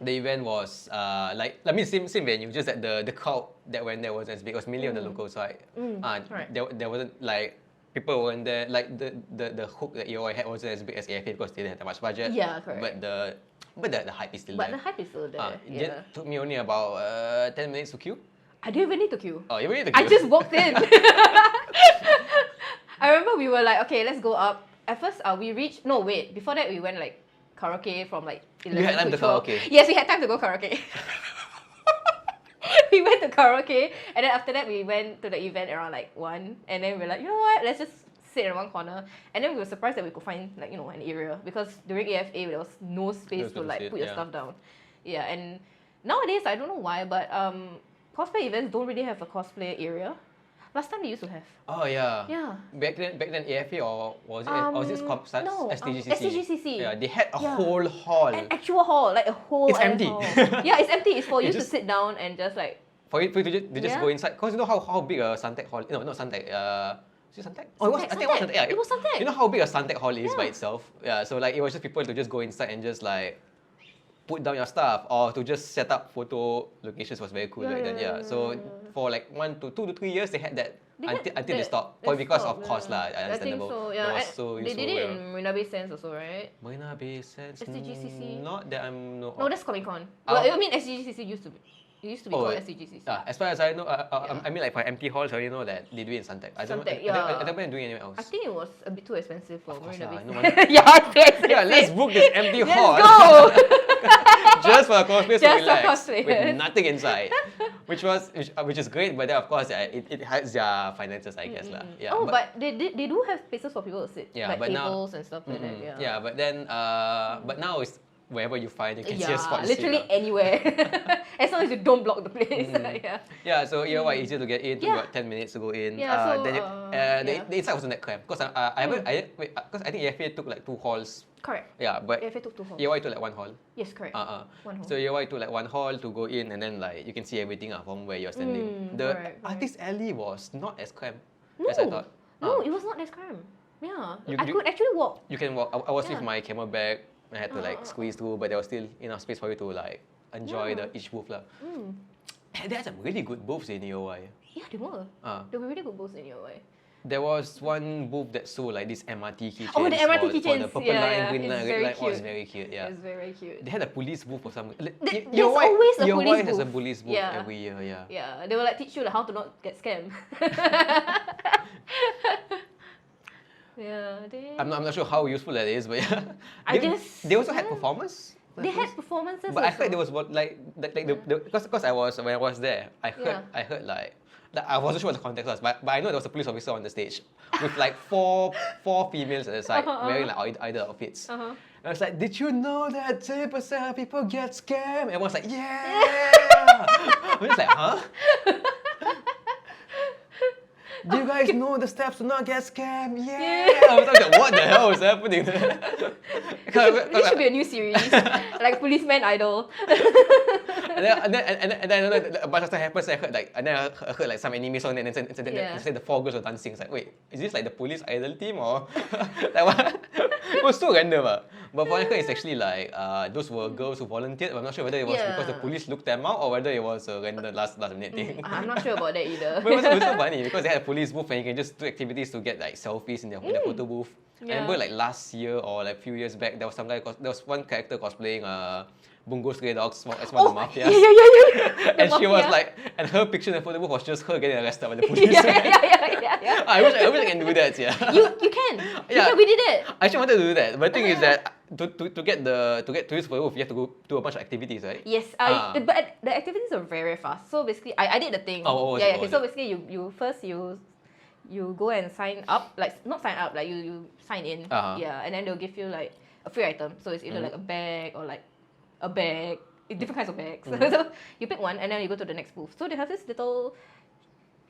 The event was same venue, just that the crowd that went there wasn't as big. It was mainly on the local side. Right. There wasn't like people weren't there. Like the hook that EOY had wasn't as big as AFA because they didn't have that much budget. Yeah, correct. But the hype is still there. But the hype is still there. It took me only about 10 minutes to queue. I didn't even need to queue. Oh, you didn't need to queue? I just walked in. I remember we were like, okay, let's go up. At first, we reached. No, wait. Before that, we went like karaoke from like 11 You had time to to 12. karaoke? Yes, we had time to go karaoke. We went to karaoke, and then after that, we went to the event around like 1. And then we were like, you know what? Let's just sit in one corner. And then we were surprised that we could find like an area because during AFA there was no space to like put your stuff down. Yeah, and nowadays I don't know why, but cosplay events don't really have a cosplay area. Last time they used to have. Oh yeah. Yeah. Back then AFA or was it no, STGCC? STGCC. Yeah, they had a whole hall. An actual hall, like a whole. It's empty. Hall. Yeah, it's empty. It's for you to sit down and just like. For you to just go inside, because you know how big a Suntec hall? No, not Suntec. Is it Suntec? Oh, I think it was Suntec. Yeah, it was Suntec. You know how big a Suntec hall is by itself? Yeah, so like it was just people to just go inside and just like put down your stuff or to just set up photo locations was very cool back then. Yeah. So for like 2 to 3 years they had that until they stopped. Probably because of cost lah. Understandable. I think so. Yeah. They did it in Marina Bay Sands also, right? Marina Bay Sands. STGCC. Not that I'm no. No, that's Comic Con. Well, I mean STGCC used to be. It used to be called STGCC. As far as I know, I mean like for empty halls, I already know that they do it in Suntec. I don't know doing anywhere else. I think it was a bit too expensive for Marina Bay. Yeah, let's book this empty hall. Let's go! Just for cosplayers to relax cosplayers. with nothing inside, which is great. But then of course it hurts their finances, I guess lah. Yeah. But they do have places for people to sit, like but tables now, and stuff like that. Yeah, but then but now it's wherever you find, you can see a spot to literally sit, anywhere. As long as you don't block the place. Yeah, so EOY easier to get in. Took about 10 minutes to go in. Yeah, the inside wasn't that cramped because I think EFA took like 2 halls Correct. Yeah, but AFA took 2 halls. EOY took like 1 hall. Yes, correct. 1 hall. So EOY took like 1 hall to go in, and then like you can see everything from where you're standing. The correct. artist alley was not as cramped No, as I thought. no, it was not as cramped. Yeah, You- I you- could actually walk. You can walk. I was with Yeah. my camera bag. I had to like squeeze through, but there was still enough space for you to like enjoy each booth lah. And they had some really good booths in EOY. Yeah, they were. They were really good booths in your way. There was one booth that sold like this MRT keychains. Oh, the MRT for keychains. the purple Yeah, line, yeah. green It's line, red very line. Oh, it's cute. very cute. Yeah. It's very cute. They had a police booth for some. There's always a EOY police has a booth. police booth Yeah. every year. Yeah. Yeah, they will like teach you like, how to not get scammed. Yeah, I'm not sure how useful that is, but yeah. I guess, they also had yeah. performance. They had performances. But I also. heard there was what like the because when I was there, I heard like I wasn't sure what the context was, but I know there was a police officer on the stage with like four females at the side wearing like either outfits. And I was like, did you know that 30% of people get scammed? Everyone's like, yeah. I was like, huh? Do you guys know the steps to not get scammed? Yeah. I was like, what the hell is happening there? This should be a new series, like Policeman Idol. And then I don't know, a bunch of stuff happens. I heard like, and then I heard like some anime song, and then said the 4 girls were dancing. It's like, wait, is this like the police idol team or like what? It was so random. But what I heard is actually like those were girls who volunteered. I'm not sure whether it was because the police looked them out or whether it was a random last minute thing. I'm not sure about that either. But it was so funny because they had a police booth and you can just do activities to get like selfies in their photo booth. I remember like last year or like a few years back, there was one character cosplaying Bungo Stray Dogs as one of the mafias. Yeah. And she was like, and her picture in the photo booth was just her getting arrested by the police. Yeah. I wish I can do that, yeah. You can. Yeah. We did it. I actually wanted to do that, but the thing is that to get to use for the booth, you have to go do a bunch of activities, right? Yes, but the activities are very fast. So basically, I did the thing. Okay, so basically, you first you go and sign up, like not sign up, like you sign in, and then they'll give you like a free item. So it's either like a bag or like a bag, different kinds of bags. So you pick one and then you go to the next booth. So they have this little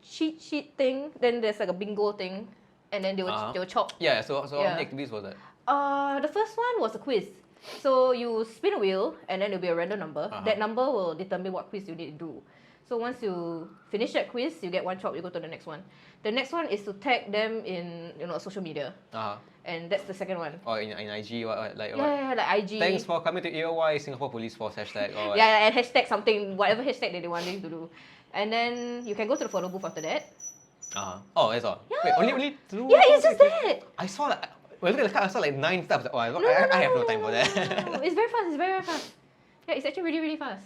cheat sheet thing. Then there's like a bingo thing, and then they will chop. Yeah. So how many activities was that? The first one was a quiz. So you spin a wheel and then there'll be a random number. That number will determine what quiz you need to do. So once you finish that quiz, you get 1 chop, you go to the next one. The next one is to tag them in social media. And that's the second one. Or in IG, like IG. Thanks for coming to EOY Singapore Police Force hashtag. Or and hashtag something, whatever hashtag that they want you to do. And then you can go to the photo booth after that. Oh, that's all. Yeah. Wait, only 2? Yeah, it's just that. I saw like, well, look at the card, I saw like 9 steps. Oh, I have no time for that. No. It's very fast. It's very fast. Yeah, it's actually really, really fast.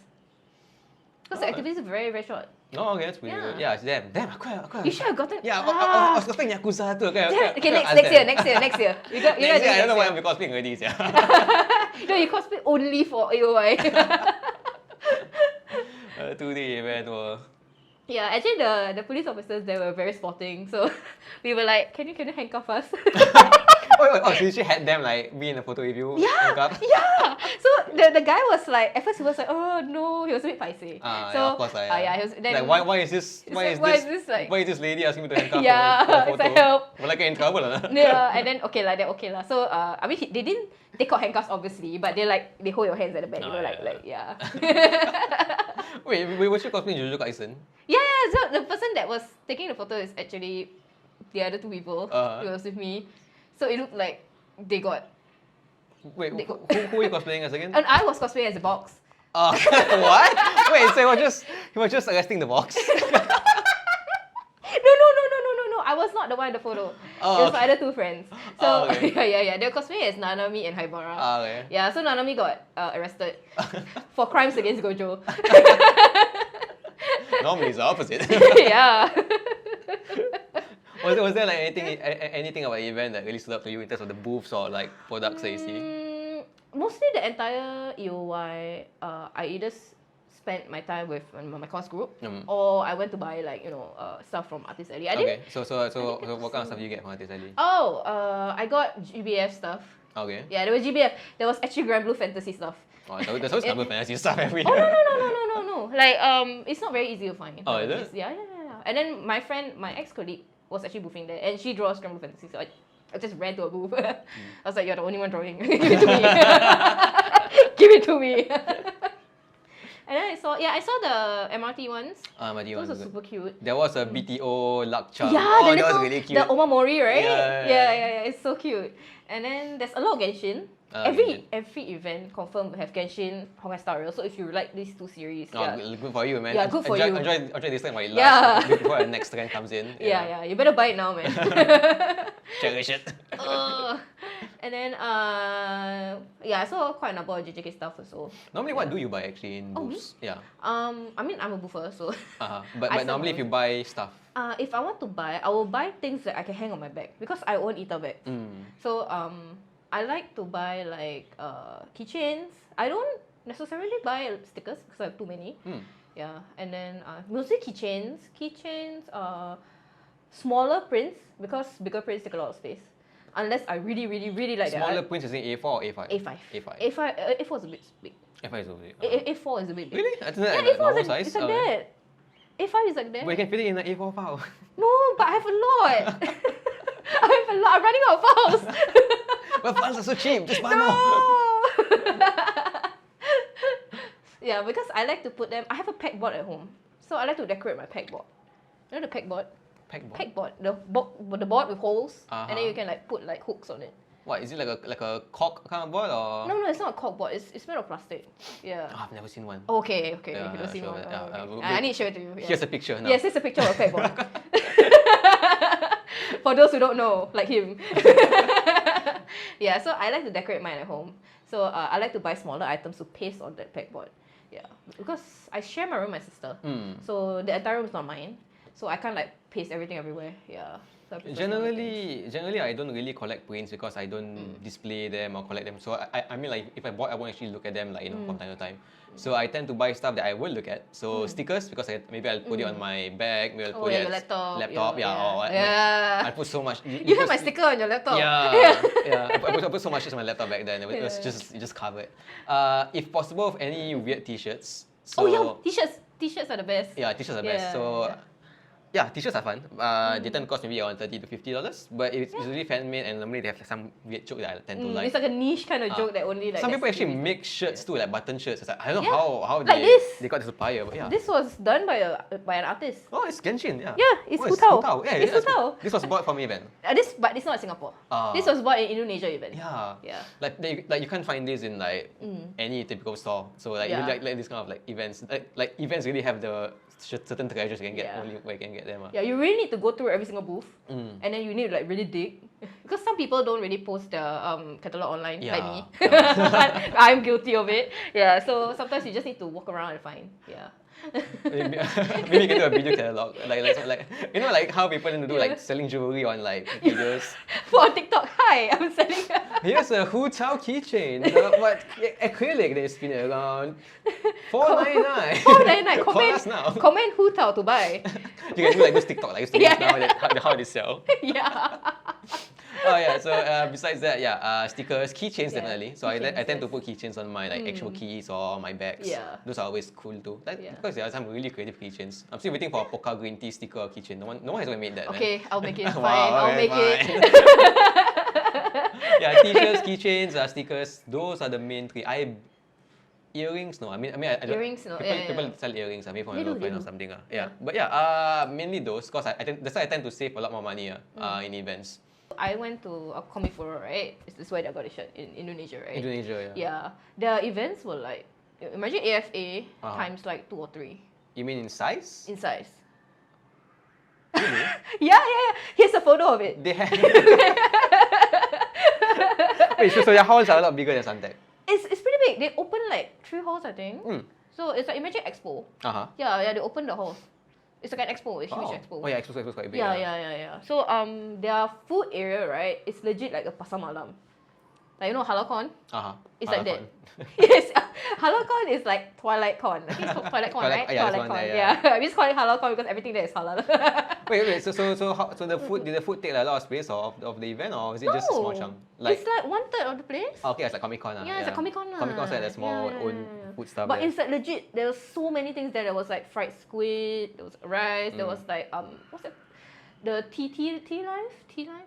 Because the activities are very, very short. Oh, okay, that's pretty good. Yeah, it's them. Damn, You should have gotten. Yeah, I was cosplaying Yakuza too. Okay, next year. Next year, I don't know why I'm cosplaying already. Yeah. No, you cosplay only for AOY. 2-day event. Yeah, actually the police officers, they were very sporting. So we were like, can you handcuff us? Oh, so she had them like be in a photo with you? Yeah. So the guy was like, at first he was like, oh no, he was a bit feisty. So of course, he was then like why is this lady asking me to handcuff her for a photo? Help. Will I get in trouble? Yeah, and then okay lah. So I mean they didn't take out handcuffs obviously, but they hold your hands at the back. Wait, was you cosplaying Jujutsu Kaisen? Yeah. So the person that was taking the photo is actually the other 2 people who was with me. So it looked like they got. Wait, who were you cosplaying as again? And I was cosplaying as a box. What? Wait, so he was just arresting the box? No. I was not the one in the photo. It was my other 2 friends. So yeah. They were cosplaying as Nanami and Hadirah. Okay. Yeah, so Nanami got arrested for crimes against Gojo. Normally it's the opposite. Yeah. Was there like anything about the event that really stood out to you in terms of the booths or like products that you see? Mostly the entire EOY, I either spent my time with my course group or I went to buy like stuff from Artist Alley. So what kind of stuff do you get from Artist Alley? I got GBF stuff. Okay. Yeah, there was GBF. There was actually Grand Blue Fantasy stuff. Oh, there's always Grand Blue Fantasy stuff every year. Oh no. Like it's not very easy to find. Oh, is it? Yeah. And then my ex-colleague was actually boothing there, and she draws Grand Blue Fantasy. So I just ran to a booth. I was like, you're the only one drawing. Give it to me. Give it to me. And then I saw the MRT ones. Those are super cute. There was a BTO luck charm. Yeah, that was really cute. The Omamori, right? Yeah. It's so cute. And then there's a lot of Genshin. Every event confirmed will have Genshin, Honkai Star Rail. So if you like these two series, good for you, man. Yeah, good for you. Enjoy this time while it lasts before the next trend comes in. Yeah. You better buy it now, man. Cherish it. And then I saw quite a number of JJK stuff also. Normally, what do you buy actually in booths? Me? Yeah. I mean, I'm a boother, so. But normally, if you buy stuff. If I want to buy, I will buy things that I can hang on my bag because I own Ita bags. So I like to buy like keychains. I don't necessarily buy stickers because I have too many. Yeah, and then mostly keychains. Smaller prints because bigger prints take a lot of space. Unless I really like that. Smaller prints is in A4 or A5? A5. A4 is a bit big. A5 is a bit. A4 is a bit big. Really? I Yeah, A4 is like, it's like that. A5 is like that. But you can fit it in an A4 file. No, but I have a lot. I'm running out of files. But files are so cheap. Just buy more. No. Yeah, because I like to put them. I have a pegboard at home, so I like to decorate my pegboard. You know the pegboard? Pegboard. The board with holes, and then you can like put like hooks on it. What is it, like a cork kind of board or? No, it's not a cork board. It's made of plastic. Yeah. Oh, I've never seen one. Okay. Yeah, You don't see sure, one. yeah, Okay. I need to show it to you. Yeah. Here's a picture now. Yes, it's a picture of a pegboard. For those who don't know, like him. Yeah, so I like to decorate mine at home. So I like to buy smaller items to paste on that pegboard. Yeah, because I share my room with my sister. So the entire room is not mine. So I can't like paste everything everywhere. Yeah. So Generally, I don't really collect prints because I don't display them or collect them. So I mean, like if I bought, I won't actually look at them like from time to time. So I tend to buy stuff that I will look at. So stickers because maybe I'll put it on my bag. Maybe I'll put it your laptop. I put so much. You have my sticker on your laptop. Yeah. I put so much on my laptop back then. It was just covered. If possible, any weird T-shirts. So, T-shirts are the best. Yeah, T-shirts are best. So. Yeah, T-shirts are fun. They tend to cost maybe around $30 to $50, but it's usually fan-made and normally they have like some weird joke that I tend to like. It's like a niche kind of joke that only like. Some people actually make shirts too, like button shirts. It's like, I don't know how like they got the supplier, but yeah. This was done by an artist. Oh, it's Genshin, yeah. Yeah, it's Hu Tao. Yeah, it's Hu Tao. This was bought from event. But it's not in Singapore. This was bought in Indonesia event. Yeah. Like you can't find this in like any typical store. So like you like this kind of like events. Like events really have the certain treasures you can get only where you can get them. Yeah, you really need to go through every single booth, and then you need to like really dig because some people don't really post their catalog online like me. I'm guilty of it. Yeah, so sometimes you just need to walk around and find. Yeah. Maybe you can do a video catalog, like you know, like how people tend to do like selling jewelry on like videos. For TikTok, hi, I'm selling. Here's a Hu Tao keychain. What acrylic they spin it around. $4.99. $4.99. Call us now. Comment Hu Tao to buy. You can do like this TikTok, like now how they sell. Yeah. Oh yeah, so besides that, stickers, keychains definitely. So I tend to put keychains on my like actual keys or my bags. Yeah. Those are always cool too. Because there are some really creative keychains. I'm still waiting for a Poca green tea sticker or keychain. No one has ever made that. Okay, man. I'll make it. Fine, Wow, I'll make it. Yeah, t-shirts, keychains, stickers. Those are the main three. Earrings, no. I mean, I don't. Earrings, no. People sell earrings. Maybe for my girlfriend or something. But mainly those. Cause that's why I tend to save a lot more money. In events. I went to a comic forum, right? This where I got the shirt in Indonesia, right? Indonesia, yeah. The events were like, imagine AFA times like 2 or 3. You mean in size? In size. Really? Yeah. Here's a photo of it. They have. Wait, so your halls are a lot bigger than Suntec? It's pretty big. They open like 3 halls, I think. So it's like, imagine Expo. Yeah, they open the halls. It's like an expo, a huge expo. Oh yeah, expo quite big. Yeah. So their food area, right, it's legit like a pasar malam. Like, you know HalalCon? It's like that. Yes, HalalCon is like TwilightCon. I think it's called TwilightCon, right? TwilightCon. Yeah. We just call it HalalCon because everything there is halal. Wait. So the food did the food take a lot of space of the event, or is it just a small chunk? It's like 1/3 of the place. Okay, it's like Comic Con. Yeah, it's a Comic Con. Comic Con had a small own food stuff. But it's like legit. There was so many things there. There was like fried squid. There was rice. There was like what's that? The tea life.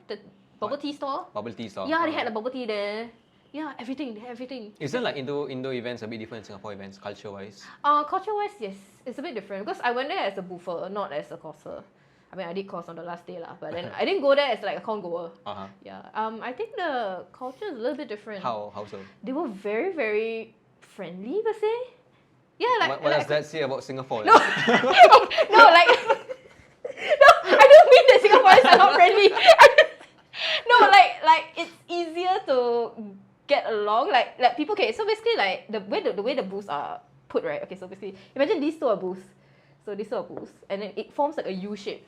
The Bubble tea store. Bubble tea store. Yeah, they had a bubble tea there. Yeah, everything. They had everything. Isn't like Indo events a bit different in Singapore events, culture-wise? Culture-wise, yes, it's a bit different because I went there as a boofer, not as a courser. I mean, I did course on the last day lah, but then I didn't go there as like a con goer. Yeah. I think the culture is a little bit different. How so? They were very, very friendly, per se. Yeah, like. What does that say about Singapore? No, no, like. No, I don't mean that Singaporeans are not friendly. No, like it's easier to get along. Like people. Okay, so basically, like the way the booths are put, right? Okay, so basically, imagine these two are booths. So these two are booths, and then it forms like a U shape.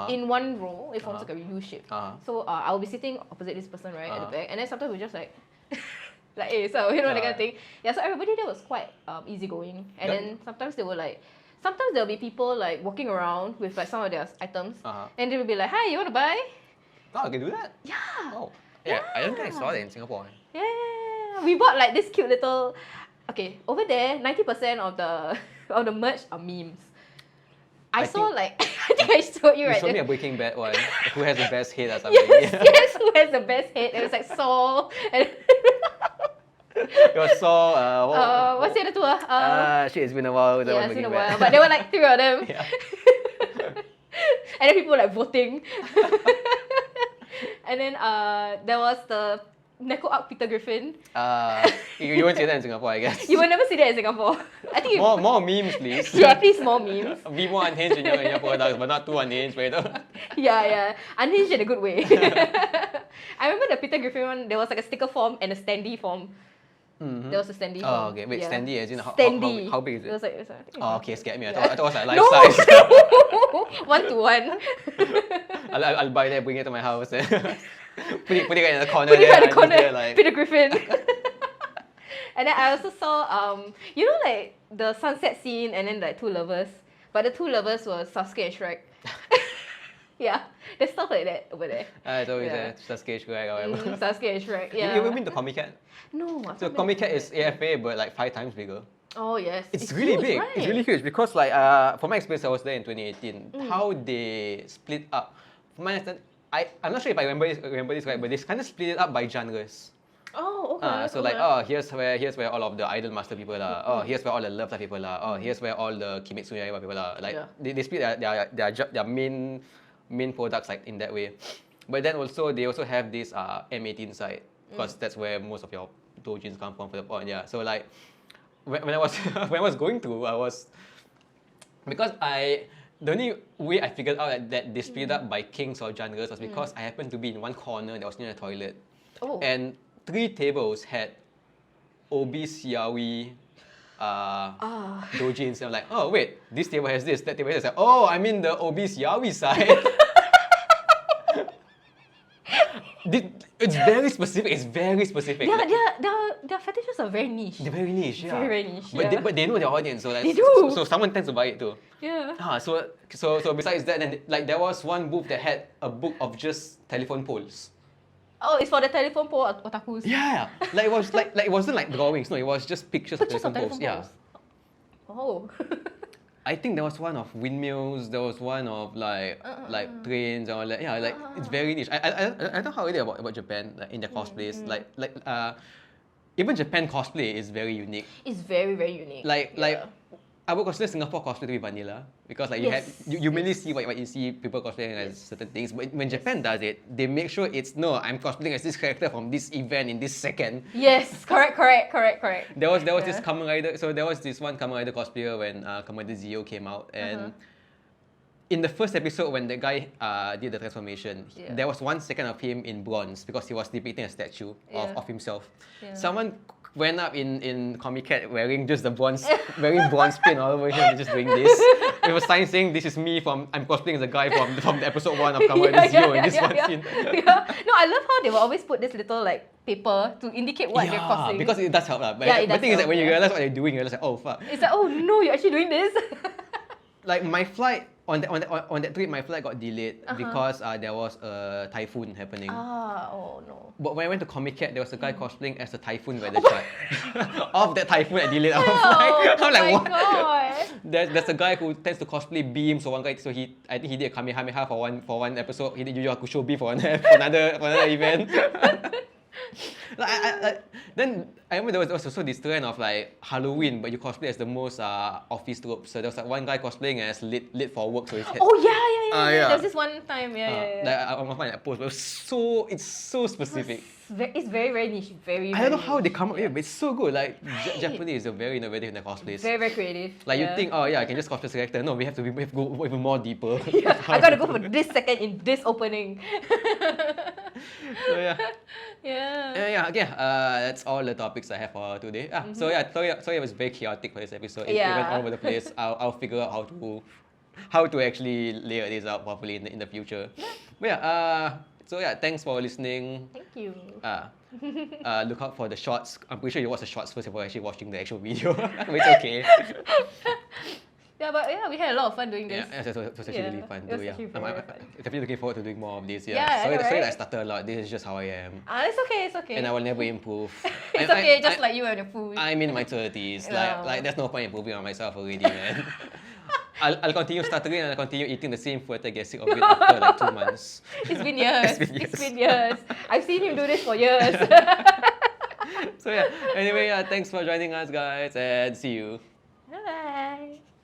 In one row, it forms like a U shape. So I'll be sitting opposite this person, right, at the back, and then sometimes we just like, like, hey, so that kind of thing. Yeah, so everybody there was quite easygoing, and then sometimes they were like. Sometimes there'll be people like walking around with like some of their items, and they will be like, "Hi, you want to buy?" Oh, I can do that. Yeah. Oh, yeah. I don't think I saw that in Singapore. Yeah, we bought like this cute little. Okay, over there, 90% of the merch are memes. I saw like I think I showed you right. You showed me a Breaking Bad one. Who has the best head or something? Yes, who has the best head? It was like Saul and. It was Saul. What's the other two? Shit, it's been a while. Yeah, it's been a while. But there were like 3 of them. Yeah. And then people were like voting. And then there was the Neko Arc Peter Griffin. You won't see that in Singapore, I guess. You will never see that in Singapore. I think more memes, please. Yeah, please more memes. Be more unhinged in your products, but not too unhinged. Yeah. Unhinged in a good way. I remember the Peter Griffin one, there was like a sticker form and a standee form. There was a standee form. Oh, okay. Wait, standee as in how big is it? It was like oh, okay, scared me. I thought it was like life size. 1-to-1. I'll buy that, bring it to my house. Put it right in the corner. Put it right in the corner. There, like... Peter Griffin. And then I also saw, you know, like the sunset scene and then like 2 lovers. But the 2 lovers were Sasuke and Shrek. Yeah, there's stuff like that over there. It's always there. Sasuke, Shrek, or whatever. Sasuke and Shrek, yeah. You ever been to Comic Cat? No. So Comic Cat is AFA, but like 5 times bigger. Oh yes. It's really huge, big. right? It's really huge because like from my experience, I was there in 2018. How they split up. From my understanding, I'm not sure if I remember this right, but they kind of split it up by genres. Oh, okay. So like, here's where all of the Idol Master people are. Oh, here's where all the Love Live people are. Oh, here's where all the Kimetsu no Yaiba people are. Like they split their main products like in that way. But then also they also have this M18 side because that's where most of your doujins come from for the point. Yeah. So like when I was when I was going through, because the only way I figured out that they split up by kings or genres was because I happened to be in one corner that was near the toilet. Oh. And 3 tables had Obi Siawi doujins. And I'm like, oh wait, this table has this, that table has this. Oh, I'm in the Obi Siawi side. It's very specific. It's very specific. Their fetishes are very niche. They're very niche, yeah. Very niche. But they know their audience, so like, they do. So someone tends to buy it too. Yeah. So besides that, then like there was one booth that had a book of just telephone poles. Oh, it's for the telephone pole otakus. Yeah. Like it wasn't like drawings. No, it was just pictures of telephone poles. Yeah. Oh. I think there was one of windmills. There was one of like trains or like it's very niche. I don't know how it is about Japan like in their cosplays. Even Japan cosplay is very unique. It's very, very unique. Like I would consider Singapore cosplay to be vanilla because like you mainly see what you see people cosplaying as certain things. But when Japan does it, they make sure it's I'm cosplaying as this character from this event in this second. Yes, correct. There was this Kamen Rider. So there was this one Kamen Rider cosplayer when Kamen Rider Zio came out, and in the first episode when the guy did the transformation, there was 1 second of him in bronze because he was depicting a statue of himself. Yeah. Someone went up in Comic Cat wearing just the bronze, wearing bronze paint all over him and just doing this. With a sign saying, "This is me I'm cosplaying as a guy from the episode 1 of Kamen Rider Zio in this one scene." No, I love how they will always put this little like paper to indicate what they're cosplaying. Because it does help. But the thing is that when you realize what they're doing, you're just like, oh fuck. It's like, oh no, you're actually doing this. Like my flight on that trip, my flight got delayed because there was a typhoon happening. Oh no. But when I went to Comic Cat, there was a guy cosplaying as the typhoon weather chart. Of that typhoon, I delayed our flight. I'm like, what? God. There's a guy who tends to cosplay Beam. So one guy, I think he did a Kamehameha for one episode. He did Yu Yu Hakusho B for another event. Then I remember there was also this trend of like Halloween, but you cosplay as the most office trope. So there was like one guy cosplaying as late for work. So his head. Oh yeah. Yeah. There's this one time, yeah. Like I'm gonna find that post, but it's so specific. It's very niche, very. I don't know very how they niche. come up with it, but it's so good. Like Right. Japanese are very innovative in their cosplays. Very creative. Like you yeah. think, oh yeah, I can just cosplay this character. No, we have to go even more deeper. I gotta go for this second in this opening. So yeah. Yeah. Okay. That's all the topics I have for today. So yeah, sorry it was very chaotic for this episode. It went all over the place. I'll figure out how to actually layer this out properly in the future. But yeah, so yeah, thanks for listening. Thank you. Look out for the shorts. I'm pretty sure you watch the shorts first before actually watching the actual video. But it's okay. Yeah, but yeah, we had a lot of fun doing this. Yeah, it was actually really fun it was too. actually I'm very fun. definitely looking forward to doing more of this. Yeah, Sorry that I right? started a lot. This is just how I am. It's okay. And I will never improve. It's okay, just like you and your food. I'm in my 30s. Yeah. Like there's no point improving on myself already, man. I'll continue stuttering and I'll continue eating the same food until I get sick of it after like 2 months. It's been years. It's been years. I've seen him do this for years. So yeah, anyway, thanks for joining us guys and see you.